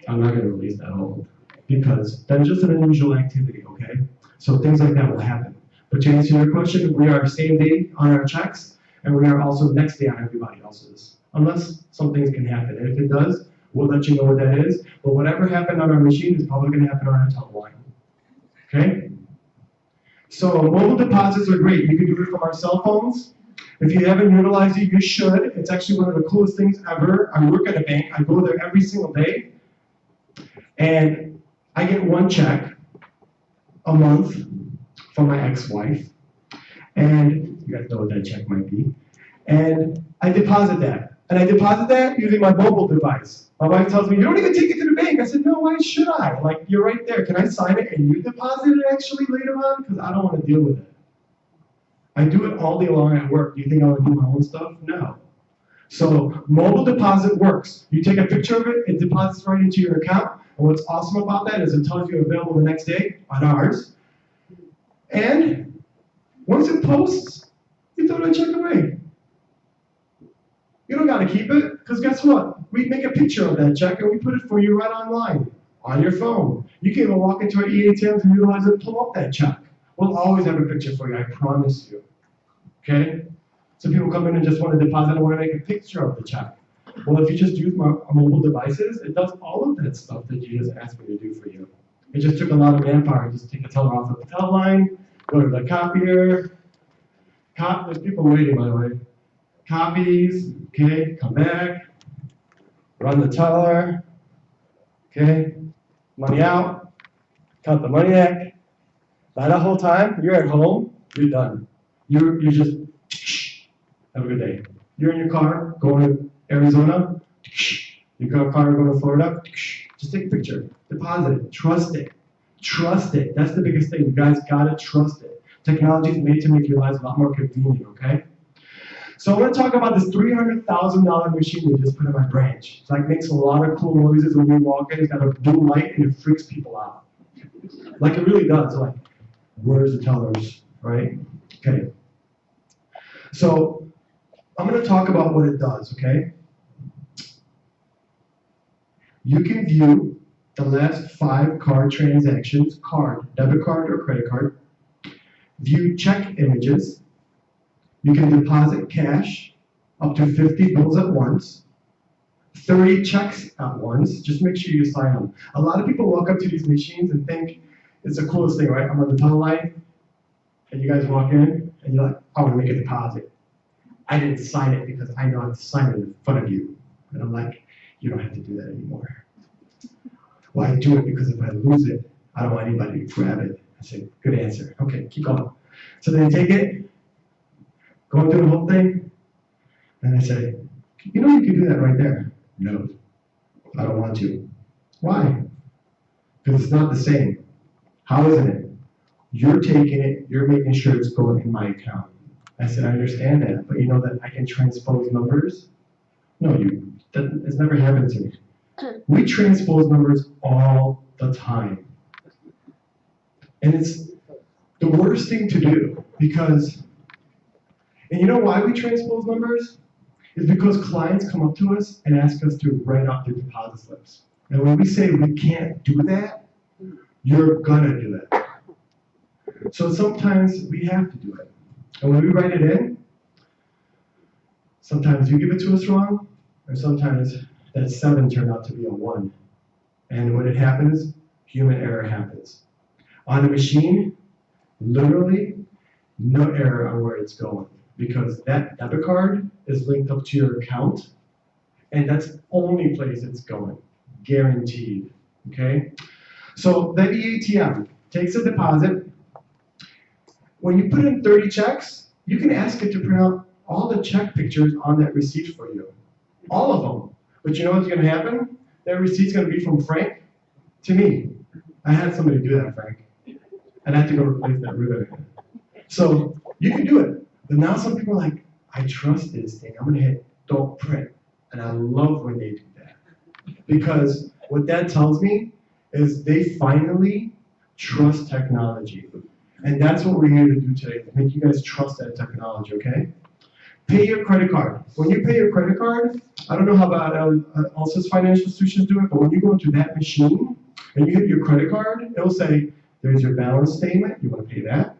I'm not gonna release that hold because that's just an unusual activity, okay? So things like that will happen. But to answer your question, we are same day on our checks, and we are also next day on everybody else's, unless some things can happen. And if it does, we'll let you know what that is. But whatever happened on our machine is probably gonna happen on our teleline. Okay? So mobile deposits are great. You can do it from our cell phones. If you haven't utilized it, you should. It's actually one of the coolest things ever. I work at a bank. I go there every single day. And I get one check a month from my ex-wife. And you guys know what that check might be. And I deposit that. And I deposit that using my mobile device. My wife tells me, you don't even take it to the bank. I said, no, why should I? Like, you're right there. Can I sign it and you deposit it actually later on? Because I don't want to deal with it. I do it all day long at work. Do you think I want to do my own stuff? No. So mobile deposit works. You take a picture of it, it deposits right into your account. And what's awesome about that is it tells you available the next day on ours. And once it posts, you throw that check away. You don't got to keep it, because guess what? We make a picture of that check and we put it for you right online, on your phone. You can even walk into our EATMs and utilize it and pull up that check. We'll always have a picture for you, I promise you. Okay? Some people come in and just want to deposit and want to make a picture of the check. Well, if you just use my mobile devices, it does all of that stuff that you just asked me to do for you. It just took a lot of manpower. Just take the teller off of the teller line, go to the copier. There's people waiting, by the way. Copies, okay, come back, run the teller, okay, money out, count the money back. By that whole time, you're at home, you're done. You're just, have a good day. You're in your car, going to Arizona, you got a car going to Florida, just take a picture, deposit it, trust it. Trust it, that's the biggest thing, you guys gotta trust it. Technology is made to make your lives a lot more convenient, okay? So I want to talk about this $300,000 machine we just put in my branch. It's like makes a lot of cool noises when you walk in. It's got a blue light and it freaks people out. Like it really does. Like, where's the tellers, right? Okay. So I'm going to talk about what it does, okay? You can view the last 5 card transactions, debit card or credit card, view check images. You can deposit cash, up to 50 bills at once, 30 checks at once. Just make sure you sign them. A lot of people walk up to these machines and think it's the coolest thing, right? I'm on the teller line, and you guys walk in, and you're like, I want to make a deposit. I didn't sign it because I know I have to sign it in front of you. And I'm like, you don't have to do that anymore. Well, I do it because if I lose it, I don't want anybody to grab it. I say, good answer. Okay, keep going. So then they take it, going through the whole thing, and I say, you know you can do that right there. No, I don't want to. Why? Because it's not the same. How isn't it? You're taking it, you're making sure it's going in my account. I said, I understand that, but you know that I can transpose numbers? No, it's never happened to me. We transpose numbers all the time. And it's the worst thing to do because, and you know why we transpose numbers? It's because clients come up to us and ask us to write off their deposit slips. And when we say we can't do that, you're gonna do it. So sometimes we have to do it. And when we write it in, sometimes you give it to us wrong, or sometimes that 7 turned out to be a 1. And when it happens, human error happens. On a machine, literally, no error on where it's going, because that debit card is linked up to your account, and that's the only place it's going, guaranteed, okay? So the EATM takes a deposit. When you put in 30 checks, you can ask it to print out all the check pictures on that receipt for you, all of them. But you know what's gonna happen? That receipt's gonna be from Frank to me. I had somebody do that, Frank. And I had to go replace that ribbon. So you can do it. But now some people are like, I trust this thing. I'm gonna hit don't print. And I love when they do that. Because what that tells me is they finally trust technology. And that's what we're here to do today, to make you guys trust that technology, okay? Pay your credit card. When you pay your credit card, I don't know how about also financial institutions do it, but when you go into that machine and you hit your credit card, it'll say, there's your balance statement, you want to pay that.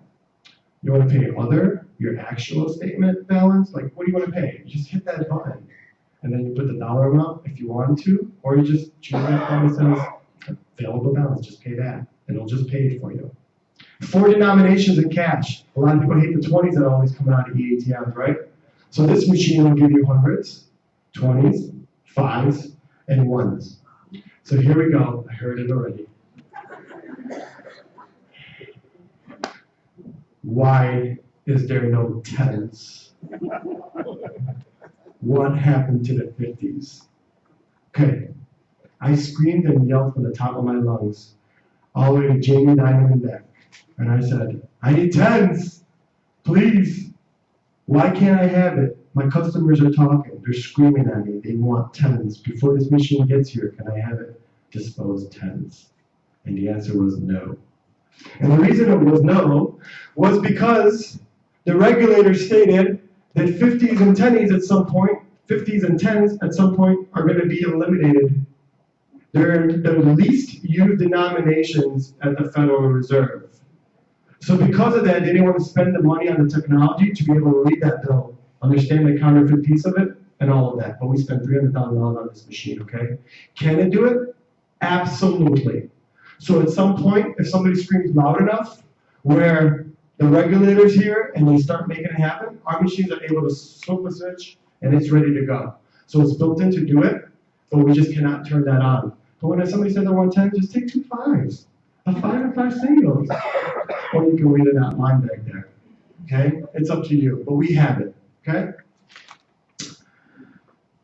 You want to pay other, your actual statement balance, like what do you want to pay? You just hit that button. And then you put the dollar amount if you want to, or you just choose that button that says available balance, just pay that, and it'll just pay it for you. 4 denominations in cash. A lot of people hate the 20s that always come out of the ATMs, right? So this machine will give you hundreds, 20s, 5s, and 1s. So here we go. I heard it already. Why is there no 10s? What happened to the 50s? Okay, I screamed and yelled from the top of my lungs, all the way to Jamie Dimon and back. And I said, I need 10s, please. Why can't I have it? My customers are talking, they're screaming at me, they want 10s. Before this machine gets here, can I have it? Dispose 10s. And the answer was no. And the reason it was no was because the regulator stated that 50s and 10s at some point, 50s and 10s at some point are going to be eliminated. They're the least used denominations at the Federal Reserve. So because of that, they didn't want to spend the money on the technology to be able to read that bill, understand the counterfeit piece of it, and all of that. But we spent $300,000 on this machine, okay? Can it do it? Absolutely. So at some point, if somebody screams loud enough, where the regulator's here and they start making it happen, our machines are able to flip a switch and it's ready to go. So it's built in to do it, but we just cannot turn that on. But when somebody says I want 10, just take 2 5s, a 5 and 5 singles. Or you can read it out line back there. Okay? It's up to you, but we have it. Okay?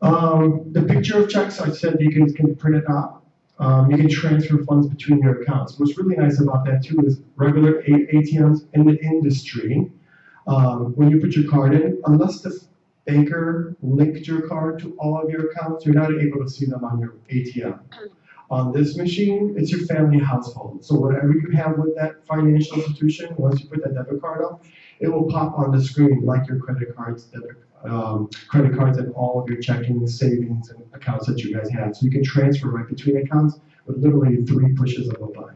The picture of checks, I said you can print it out. You can transfer funds between your accounts. What's really nice about that too is regular ATMs in the industry, when you put your card in, unless the banker linked your card to all of your accounts, you're not able to see them on your ATM. On this machine, it's your family household. So whatever you have with that financial institution, once you put that debit card up, it will pop on the screen like your credit cards, credit cards, and all of your checking, savings, and accounts that you guys have. So you can transfer right between accounts with literally 3 pushes of a button.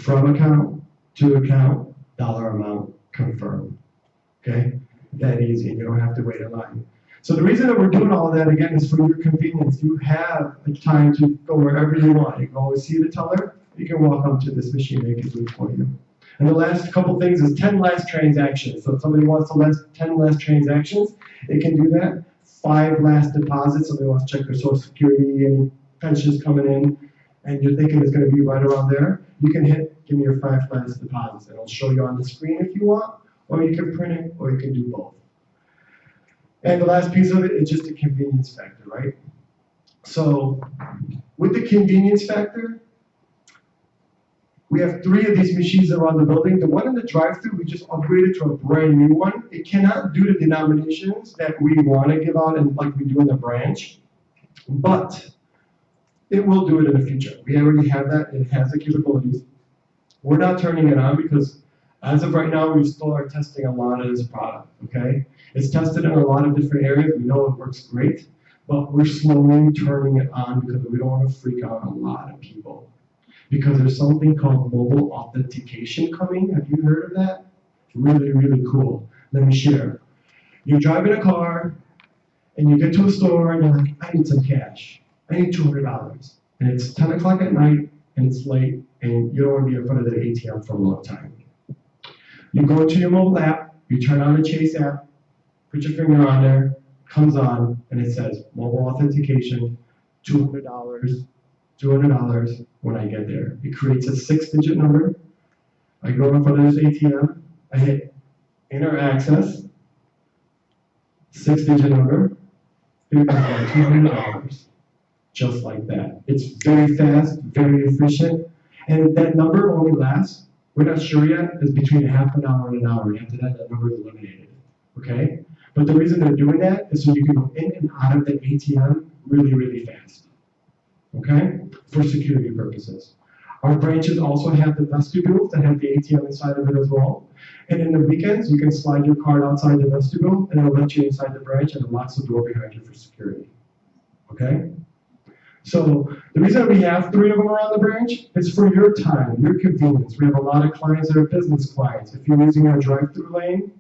From account to account, dollar amount, confirm. Okay? That easy, and you don't have to wait in line. So the reason that we're doing all of that, again, is for your convenience. You have the time to go wherever you want. You can always see the teller. You can walk up to this machine, they can do it for you. And the last couple things is 10 last transactions. So if somebody wants to 10 last transactions, it can do that. 5 last deposits, somebody wants to check their Social Security, any pensions coming in, and you're thinking it's going to be right around there, you can hit, give me your 5 last deposits. And it'll show you on the screen if you want, or you can print it, or you can do both. And the last piece of it is just a convenience factor, right? So with the convenience factor, we have 3 of these machines around the building. The one in the drive-thru, we just upgraded to a brand new one. It cannot do the denominations that we want to give out and like we do in the branch, but it will do it in the future. We already have that. It has the capabilities. We're not turning it on because as of right now, we still are testing a lot of this product, okay? It's tested in a lot of different areas. We know it works great, but we're slowly turning it on because we don't want to freak out a lot of people. Because there's something called mobile authentication coming. Have you heard of that? Really, really cool. Let me share. You're driving a car, and you get to a store, and you're like, I need some cash. I need $200. And it's 10 o'clock at night, and it's late, and you don't want to be in front of the ATM for a long time. You go into your mobile app, you turn on the Chase app, put your finger on there, comes on, and it says, mobile authentication, $200 when I get there. It creates a 6-digit number. I go in front of this ATM, I hit enter access, 6-digit number, here comes my $200, just like that. It's very fast, very efficient, and that number only lasts, we're not sure yet, is between half an hour and an hour. After that, that number is eliminated, okay? But the reason they're doing that is so you can go in and out of the ATM really, really fast. Okay? For security purposes. Our branches also have the vestibules that have the ATM inside of it as well. And in the weekends, you can slide your card outside the vestibule and it'll let you inside the branch and it locks the door behind you for security. Okay? So the reason we have 3 of them around the branch is for your time, your convenience. We have a lot of clients that are business clients. If you're using our drive-through lane,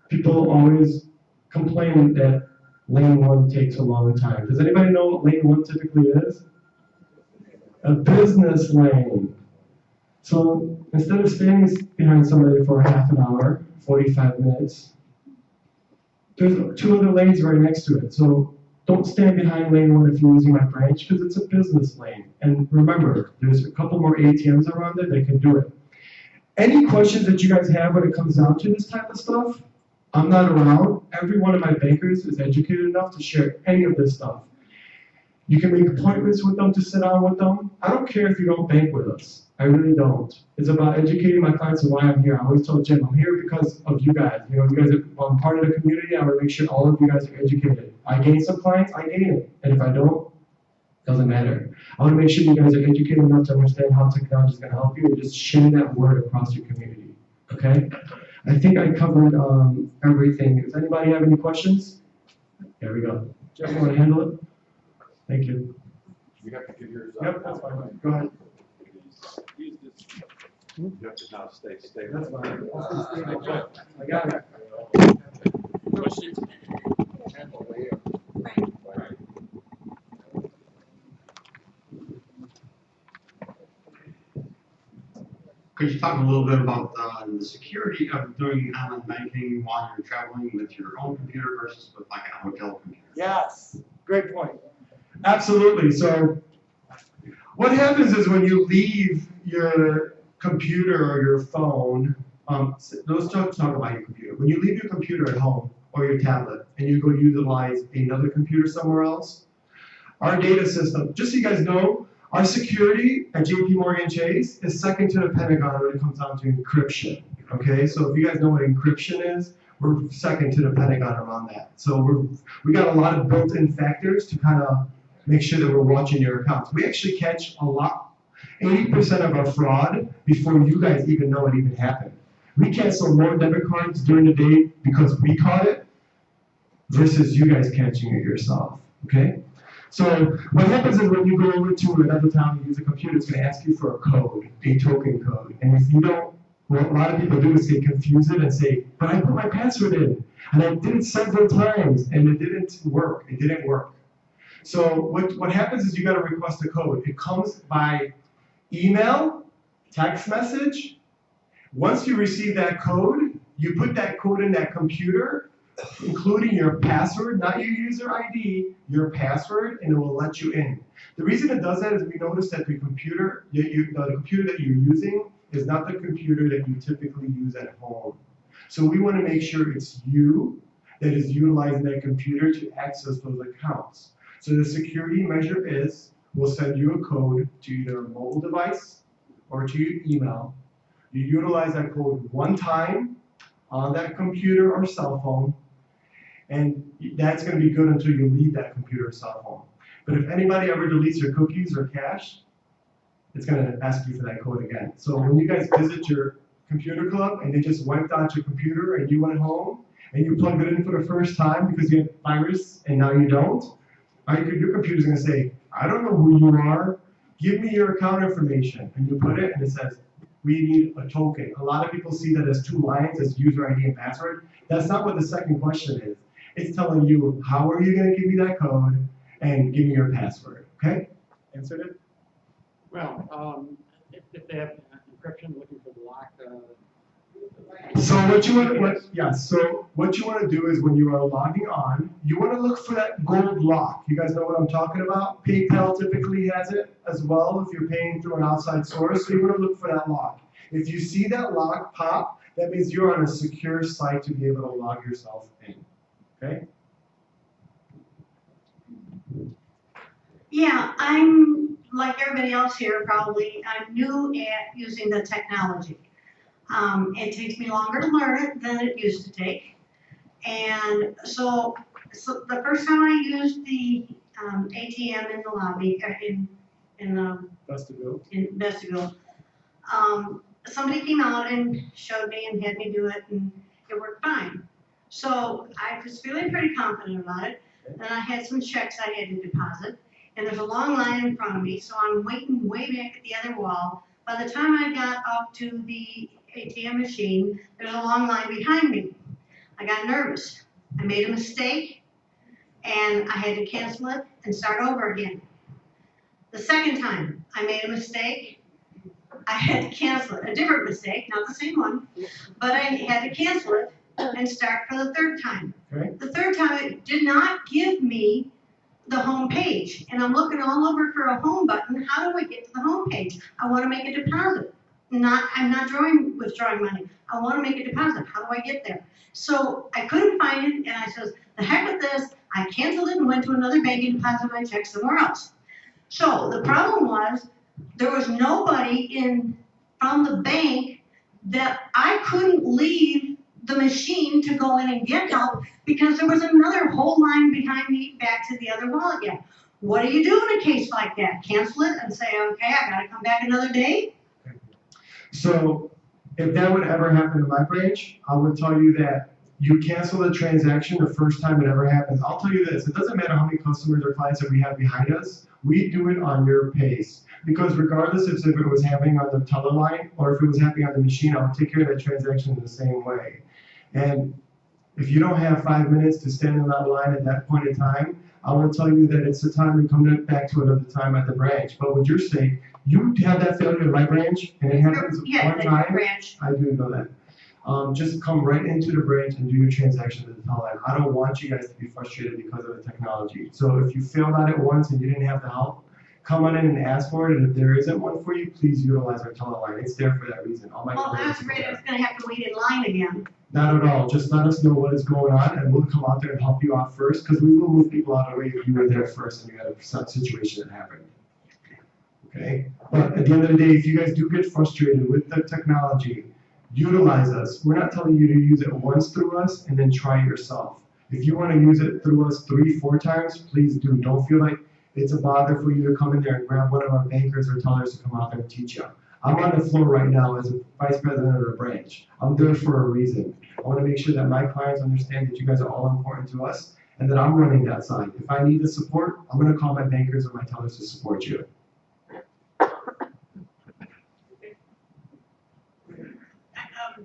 people always complain that lane 1 takes a long time. Does anybody know what lane 1 typically is? A business lane. So instead of standing behind somebody for half an hour, 45 minutes, there's 2 other lanes right next to it. So don't stand behind lane 1 if you're using my branch because it's a business lane. And remember, there's a couple more ATMs around it that can do it. Any questions that you guys have when it comes down to this type of stuff? I'm not around. Every one of my bankers is educated enough to share any of this stuff. You can make appointments with them to sit down with them. I don't care if you don't bank with us. I really don't. It's about educating my clients on why I'm here. I always tell Jim, I'm here because of you guys. You know, you guys are part of the community. I want to make sure all of you guys are educated. I gain some clients, I gain it. And if I don't, it doesn't matter. I want to make sure you guys are educated enough to understand how technology is going to help you and just share that word across your community. Okay? I think I covered everything. Does anybody have any questions? There we go. Jeff, you want to handle it? Thank you. You have to give yours up. Yep, that's fine. Go ahead. Use this. You have to now stay. That's fine. I got it. Questions? Could you talk a little bit about the security of doing online banking while you're traveling with your own computer versus with like a hotel computer? Yes, great point. Absolutely. So what happens is when you leave your computer or your phone, let's talk about your computer. When you leave your computer at home or your tablet and you go utilize another computer somewhere else, our data system, just so you guys know, our security at JP Morgan Chase is second to the Pentagon when it comes down to encryption. Okay, so if you guys know what encryption is, we're second to the Pentagon around that. So we got a lot of built-in factors to kind of make sure that we're watching your accounts. We actually catch a lot, 80% of our fraud before you guys even know it even happened. We cancel more debit cards during the day because we caught it versus you guys catching it yourself. Okay. So what happens is when you go over to another town and use a computer, it's going to ask you for a code, a token code. And if you don't, what a lot of people do is they confuse it and say, but I put my password in, and I did it several times, and it didn't work. It didn't work. So what happens is you got to request a code. It comes by email, text message. Once you receive that code, you put that code in that computer, including your password, not your user ID, your password, and it will let you in. The reason it does that is we noticed that the computer that you're using is not the computer that you typically use at home. So we want to make sure it's you that is utilizing that computer to access those accounts. So the security measure is, we'll send you a code to either a mobile device or to your email. You utilize that code one time on that computer or cell phone, and that's going to be good until you leave that computer or cell phone. But if anybody ever deletes your cookies or cache, it's going to ask you for that code again. So when you guys visit your computer club and they just wiped out your computer and you went home and you plugged it in for the first time because you had virus and now you don't, your computer's going to say, I don't know who you are, give me your account information. And you put it and it says, we need a token. A lot of people see that as 2 lines, as user ID and password. That's not what the second question is. It's telling you, how are you going to give me that code and give me your password, okay? Answered it? Well, if they have encryption, looking for the lock. So what you want to do is when you are logging on, you want to look for that gold lock. You guys know what I'm talking about? PayPal typically has it as well if you're paying through an outside source. So you want to look for that lock. If you see that lock pop, that means you're on a secure site to be able to log yourself in. Okay? Yeah, I'm like everybody else here probably. I'm new at using the technology. It takes me longer to learn it than it used to take. And so the first time I used the ATM in the lobby, in Vestibule. in vestibule. Somebody came out and showed me and had me do it, and it worked fine. So I was feeling pretty confident about it. Then I had some checks I had to deposit, and there's a long line in front of me, so I'm waiting way back at the other wall. By the time I got up to the ATM machine, there's a long line behind me. I got nervous. I made a mistake, and I had to cancel it and start over again. The second time I made a mistake, I had to cancel it. A different mistake, not the same one, but I had to cancel it and start for the third time. Okay. The third time it did not give me the home page, and I'm looking all over for a home button. How do I get to the home page? I want to make a deposit. I'm not withdrawing money. I want to make a deposit. How do I get there? So I couldn't find it, and I said, the heck with this. I canceled it and went to another bank and deposited my check somewhere else. So the problem was there was nobody from the bank that I couldn't leave the machine to go in and get help because there was another whole line behind me back to the other wall again. What do you do in a case like that? Cancel it and say, okay, I gotta come back another day? So if that would ever happen in my branch, I would tell you that you cancel the transaction the first time it ever happens. I'll tell you this, it doesn't matter how many customers or clients that we have behind us, we do it on your pace. Because regardless if it was happening on the teller line or if it was happening on the machine, I'll take care of that transaction in the same way. And if you don't have 5 minutes to stand in that line at that point in time, I will tell you that it's the time to come back to another time at the branch. But with your sake, you had that failure in my branch, and it happens one time. Branch. I do know that. Just come right into the branch and do your transaction at the teller line. I don't want you guys to be frustrated because of the technology. So if you failed at it once and you didn't have the help, come on in and ask for it. And if there isn't one for you, please utilize our teller line. It's there for that reason. All my Well, I was afraid I was gonna have to wait in line again. Not at all. Just let us know what is going on, and we'll come out there and help you out first, because we will move people out of the way if you were there first and you had a situation that happened. Okay? But at the end of the day, if you guys do get frustrated with the technology, utilize us. We're not telling you to use it once through us and then try it yourself. If you want to use it through us 3-4 times, please do. Don't feel like it's a bother for you to come in there and grab one of our bankers or tellers to come out there and teach you. I'm on the floor right now as a vice president of the branch. I'm there for a reason. I want to make sure that my clients understand that you guys are all important to us and that I'm running that side. If I need the support, I'm going to call my bankers or my tellers to support you.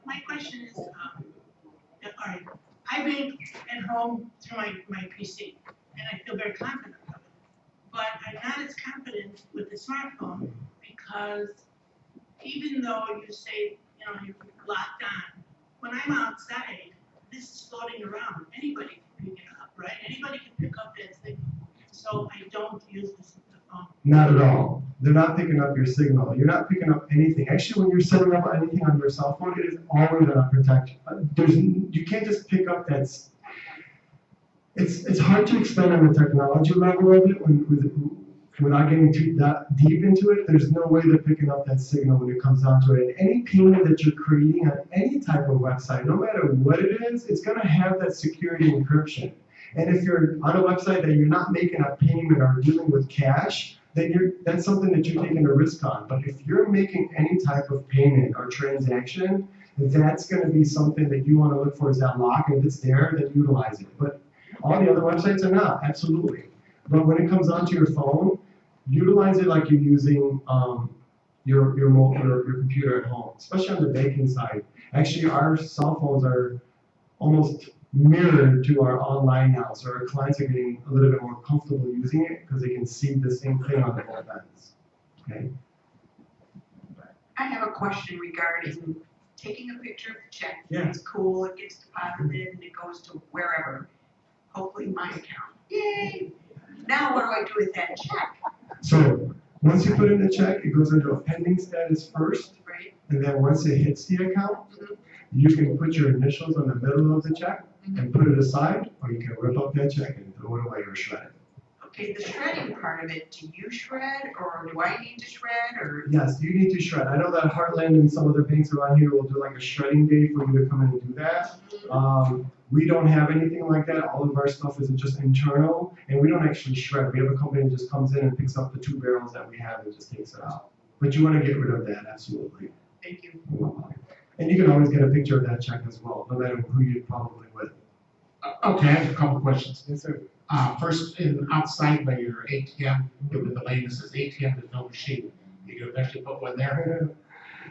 My question is, all right, I bank at home through my PC, and I feel very confident of it. But I'm not as confident with the smartphone because even though you say, you're locked on, when I'm outside, this is floating around. Anybody can pick it up, right? Anybody can pick up that signal. So I don't use the phone. Not at all. They're not picking up your signal. You're not picking up anything. Actually, when you're setting up anything on your cell phone, it is always unprotected. You can't just pick up that. It's hard to explain on the technology level of it without getting too deep into it. There's no way they're picking up that signal when it comes down to it. And any payment that you're creating on any type of website, no matter what it is, it's going to have that security encryption. And if you're on a website that you're not making a payment or dealing with cash, then that's something that you're taking a risk on. But if you're making any type of payment or transaction, that's going to be something that you want to look for is that lock. And if it's there, then utilize it. But all the other websites are not, absolutely. But when it comes onto your phone, utilize it like you're using your computer at home, especially on the banking side. Actually, our cell phones are almost mirrored to our online now, so our clients are getting a little bit more comfortable using it because they can see the same thing on both ends. Okay. I have a question regarding taking a picture of the check. Yeah. It's cool, it gets deposited and it goes to wherever, hopefully my account. Yay! Now what do I do with that check? So once you put in the check, it goes into a pending status first, Right? and then once it hits the account, you can put your initials on the middle of the check and put it aside, or you can rip up that check and throw it away or shred it. Okay, the shredding part of it, do you shred or do I need to shred or? Yes, you need to shred. I know that Heartland and some other banks around here will do like a shredding day for you to come in and do that. We don't have anything like that. All of our stuff is just internal, and we don't actually shred. We have a company that just comes in and picks up the 2 barrels that we have and just takes it out. But you want to get rid of that, absolutely. Thank you. And you can always get a picture of that check as well, no matter who you're probably with. Okay, I have a couple questions. Yes, sir. First, outside by your ATM, with the lane that says ATM, there's no machine. You can eventually put one there.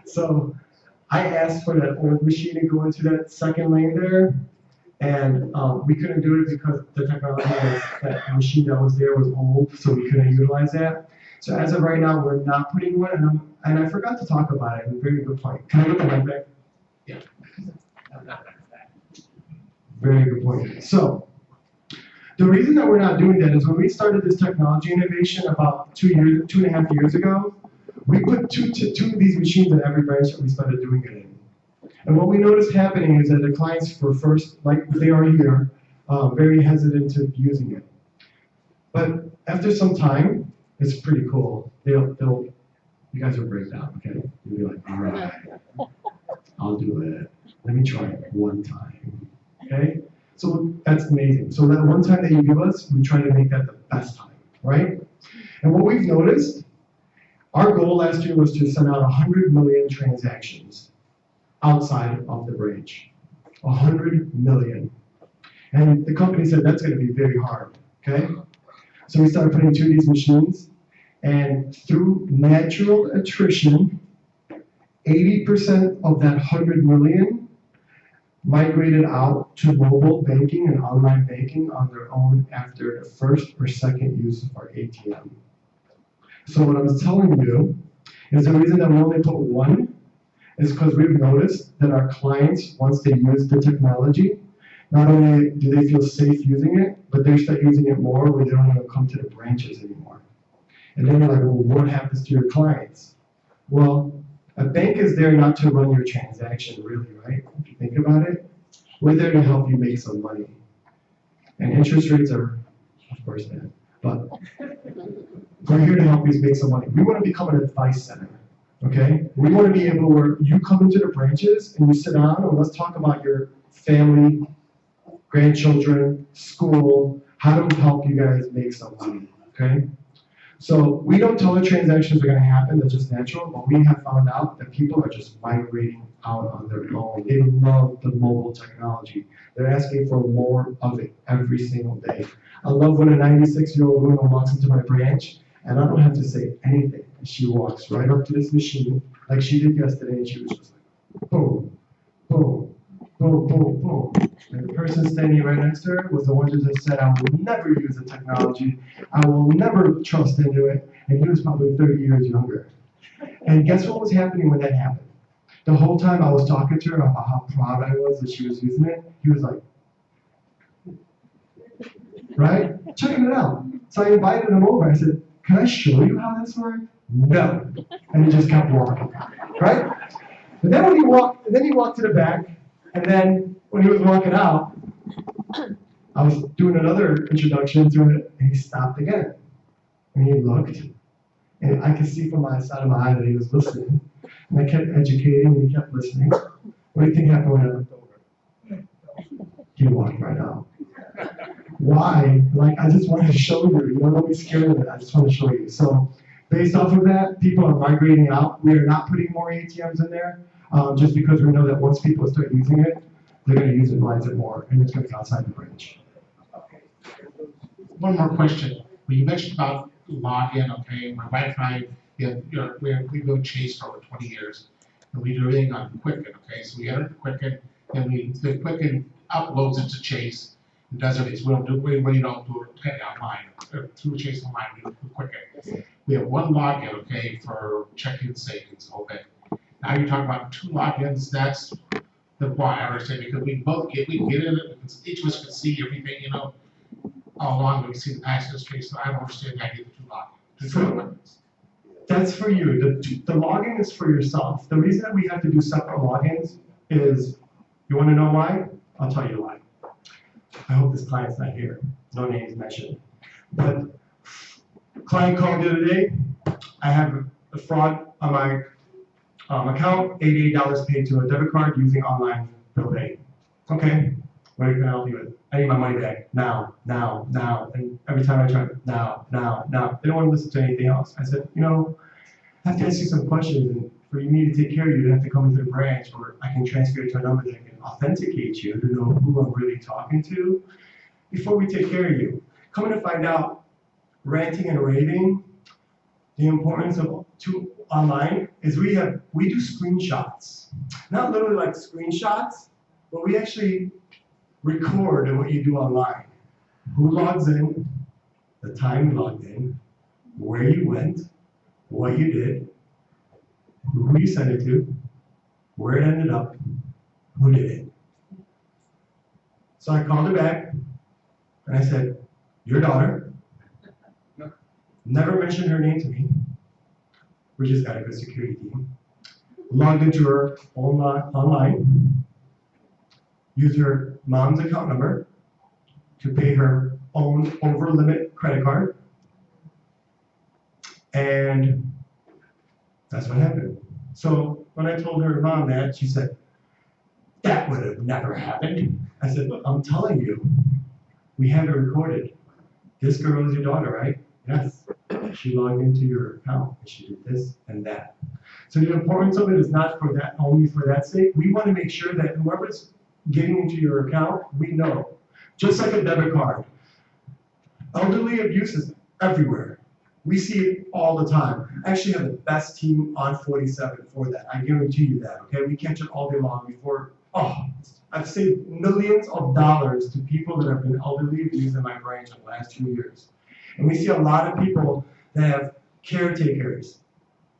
So I asked for that old machine to go into that second lane there, and we couldn't do it because the technology was, that machine that was there was old, so we couldn't utilize that. So as of right now, we're not putting one, and I forgot to talk about it. Very good point. Can I get the mic back? Yeah. Very good point. So the reason that we're not doing that is when we started this technology innovation about 2.5 years ago, we put two of these machines in every branch that we started doing it in. And what we noticed happening is that the clients were first, like they are here, very hesitant to using it. But after some time, it's pretty cool. You guys will break down, okay? You'll be like, all right, I'll do it. Let me try it one time, okay? So that's amazing. So that one time that you give us, we try to make that the best time, right? And what we've noticed, our goal last year was to send out 100 million transactions outside of the branch. 100 million. And the company said that's going to be very hard, okay? So we started putting 2 of these machines, and through natural attrition, 80% of that 100 million migrated out to mobile banking and online banking on their own after the first or second use of our ATM. So what I was telling you is the reason that we only put 1 is because we've noticed that our clients, once they use the technology, not only do they feel safe using it, but they start using it more where they don't even come to the branches anymore. And then you're like, well, what happens to your clients? Well, a bank is there not to run your transaction, really, right? If you think about it, we're there to help you make some money. And interest rates are, of course, bad, but we're here to help you make some money. We want to become an advice center, okay? We want to be able where you come into the branches and you sit down and let's talk about your family, grandchildren, school, how to help you guys make some money, okay? So we don't tell the transactions are going to happen, that's just natural, but we have found out that people are just migrating out on their own. They love the mobile technology. They're asking for more of it every single day. I love when a 96-year-old woman walks into my branch and I don't have to say anything. She walks right up to this machine like she did yesterday and she was just like, boom, boom, boom, boom, boom. And the person standing right next to her was the one that just said, I will never use the technology. I will never trust into it. And he was probably 30 years younger. And guess what was happening when that happened? The whole time I was talking to her about how proud I was that she was using it, he was like, right? Checking it out. So I invited him over. I said, can I show you how this works? No. And he just kept walking, right? But then he walked to the back, and then when he was walking out, I was doing another introduction to it, and he stopped again. And he looked, and I could see from my side of my eye that he was listening. And I kept educating, and he kept listening. What do you think happened when I looked over? He walked right out. Why? Like, I just wanted to show you. Don't be scared of it. I just want to show you. So, based off of that, people are migrating out. We are not putting more ATMs in there, just because we know that once people start using it, they're going to use it more, and it's going to be outside the branch. One more question. Well, you mentioned about login, okay? My wife and I, we've known Chase for over 20 years, and we do everything on Quicken, okay? So we enter Quicken, and the Quicken uploads into Chase and does everything. So we don't do it online, through Chase Online, we do Quicken. We have 1 login, okay, for checking and savings, okay? Now you're talking about 2 logins, that's the why, I understand, because we can get in it, each of us can see everything, all along, we can see the past history, so I don't understand the idea of the 2 logins. That's for you. The login is for yourself. The reason that we have to do separate logins is, you want to know why? I'll tell you why. I hope this client's not here. No names mentioned. But client called the other day. I have a fraud on my account, $88 paid to a debit card using online bill pay. Okay, What can I help you with? I need my money back now. And every time I try, now. They don't want to listen to anything else. I said, you know, I have to ask you some questions, and for me to take care of you, you have to come into the branch, or I can transfer you to a number that can authenticate you to know who I'm really talking to before we take care of you. Coming to find out, ranting and raving, the importance of online is we do screenshots. Not literally like screenshots, but we actually record what you do online. Who logs in, the time you logged in, where you went, what you did, who you sent it to, where it ended up, who did it. So I called her back and I said, your daughter, never mentioned her name to me. We just got a good security team. Logged into her online, used her mom's account number to pay her own over-limit credit card, and that's what happened. So when I told her mom that, she said, that would have never happened. I said, I'm telling you, we have it recorded. This girl is your daughter, right? Yes. She logged into your account and she did this and that. So the importance of it is not for that, only for that sake. We want to make sure that whoever's getting into your account, we know. Just like a debit card. Elderly abuse is everywhere. We see it all the time. I actually have the best team on 47 for that. I guarantee you that, okay? We catch it all day long before, I've saved millions of dollars to people that have been elderly abused in my branch in the last 2 years. And we see a lot of people that have caretakers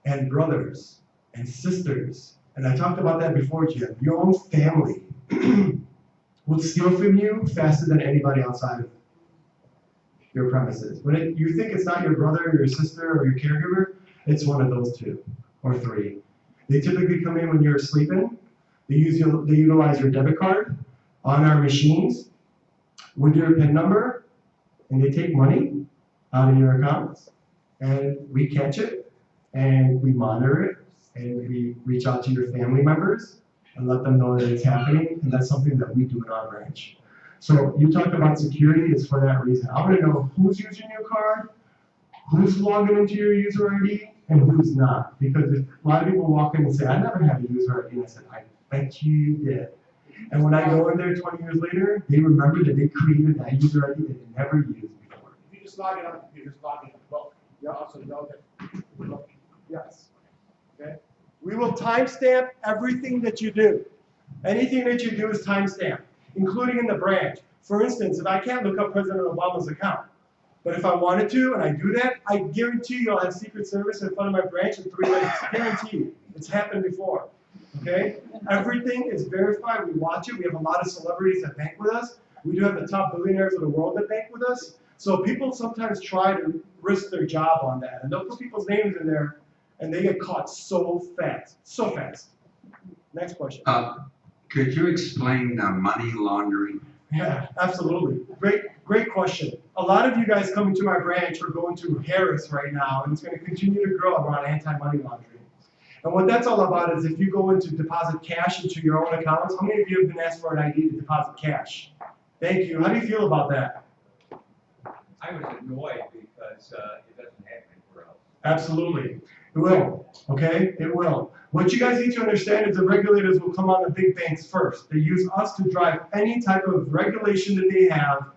and brothers and sisters. And I talked about that before, Jim. Your own family will steal from you faster than anybody outside of your premises. When you think it's not your brother or your sister or your caregiver, it's one of those two or three. They typically come in when you're sleeping. They utilize your debit card on our machines with your PIN number, and they take money out of your accounts. And we catch it, and we monitor it, and we reach out to your family members and let them know that it's happening, and that's something that we do in our branch. So you talked about security, it's for that reason. I want to know who's using your card, who's logging into your user ID, and who's not. Because if a lot of people walk in and say, I never had a user ID, and I said, I bet you did. And when I go in there 20 years later, they remember that they created that user ID that they never used before. If you just log in on the computer, just log in the book. You also know that, Yes. Okay. We will timestamp everything that you do. Anything that you do is timestamped, including in the branch. For instance, if I can't look up President Obama's account, but if I wanted to and I do that, I guarantee you I'll have Secret Service in front of my branch in 3 minutes. Guarantee you. It's happened before. Okay? Everything is verified. We watch it. We have a lot of celebrities that bank with us. We do have the top billionaires of the world that bank with us. So people sometimes try to risk their job on that. And they'll put people's names in there, and they get caught so fast. So fast. Next question. Could you explain money laundering? Yeah, absolutely. Great question. A lot of you guys coming to my branch are going to Harris right now, and it's going to continue to grow around anti-money laundering. And what that's all about is if you go into deposit cash into your own accounts, how many of you have been asked for an ID to deposit cash? Thank you. How do you feel about that? I was annoyed because it doesn't happen anywhere else. Absolutely. It will. Okay? It will. What you guys need to understand is the regulators will come on the big banks first. They use us to drive any type of regulation that they have,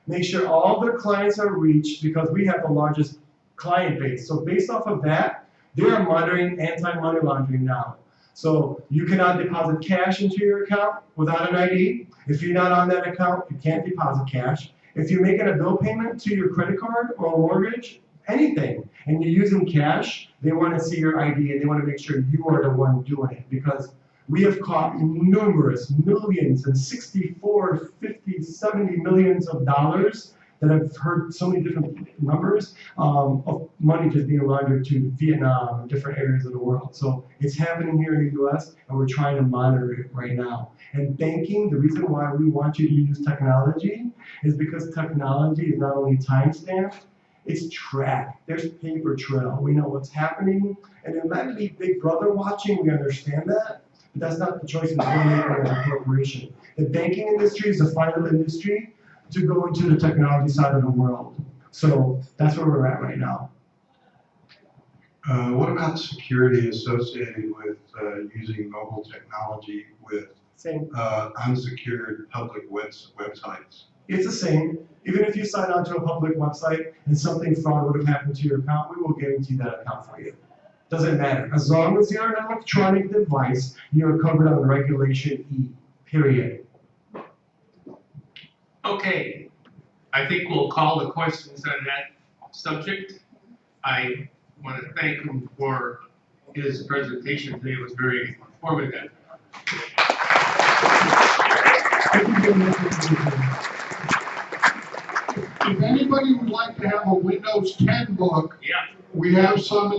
make sure all their clients are reached because we have the largest client base. So based off of that, they are monitoring anti-money laundering now. So you cannot deposit cash into your account without an ID. If you're not on that account, you can't deposit cash. If you're making a bill payment to your credit card or a mortgage, anything, and you're using cash, they want to see your ID and they want to make sure you are the one doing it because we have caught numerous millions and 64, 50, 70 millions of dollars that I've heard so many different numbers of money just being laundered to Vietnam and different areas of the world. So it's happening here in the US and we're trying to monitor it right now. And banking, the reason why we want you to use technology is because technology is not only time-stamped, it's tracked. There's paper trail. We know what's happening. And there might be Big Brother watching. We understand that. but that's not the choice we're going to make as a corporation. The banking industry is a vital industry to go into the technology side of the world. So that's where we're at right now. What about security associated with using mobile technology with Same. unsecured public websites? It's the same. Even if you sign on to a public website and something fraud would have happened to your account, we will guarantee that account for you. Doesn't matter. As long as you're an electronic device, you're covered on Regulation E, period. Okay, I think we'll call the questions on that subject. I want to thank him for his presentation today. It was very informative. If anybody would like to have a Windows 10 book, Yeah. we have some in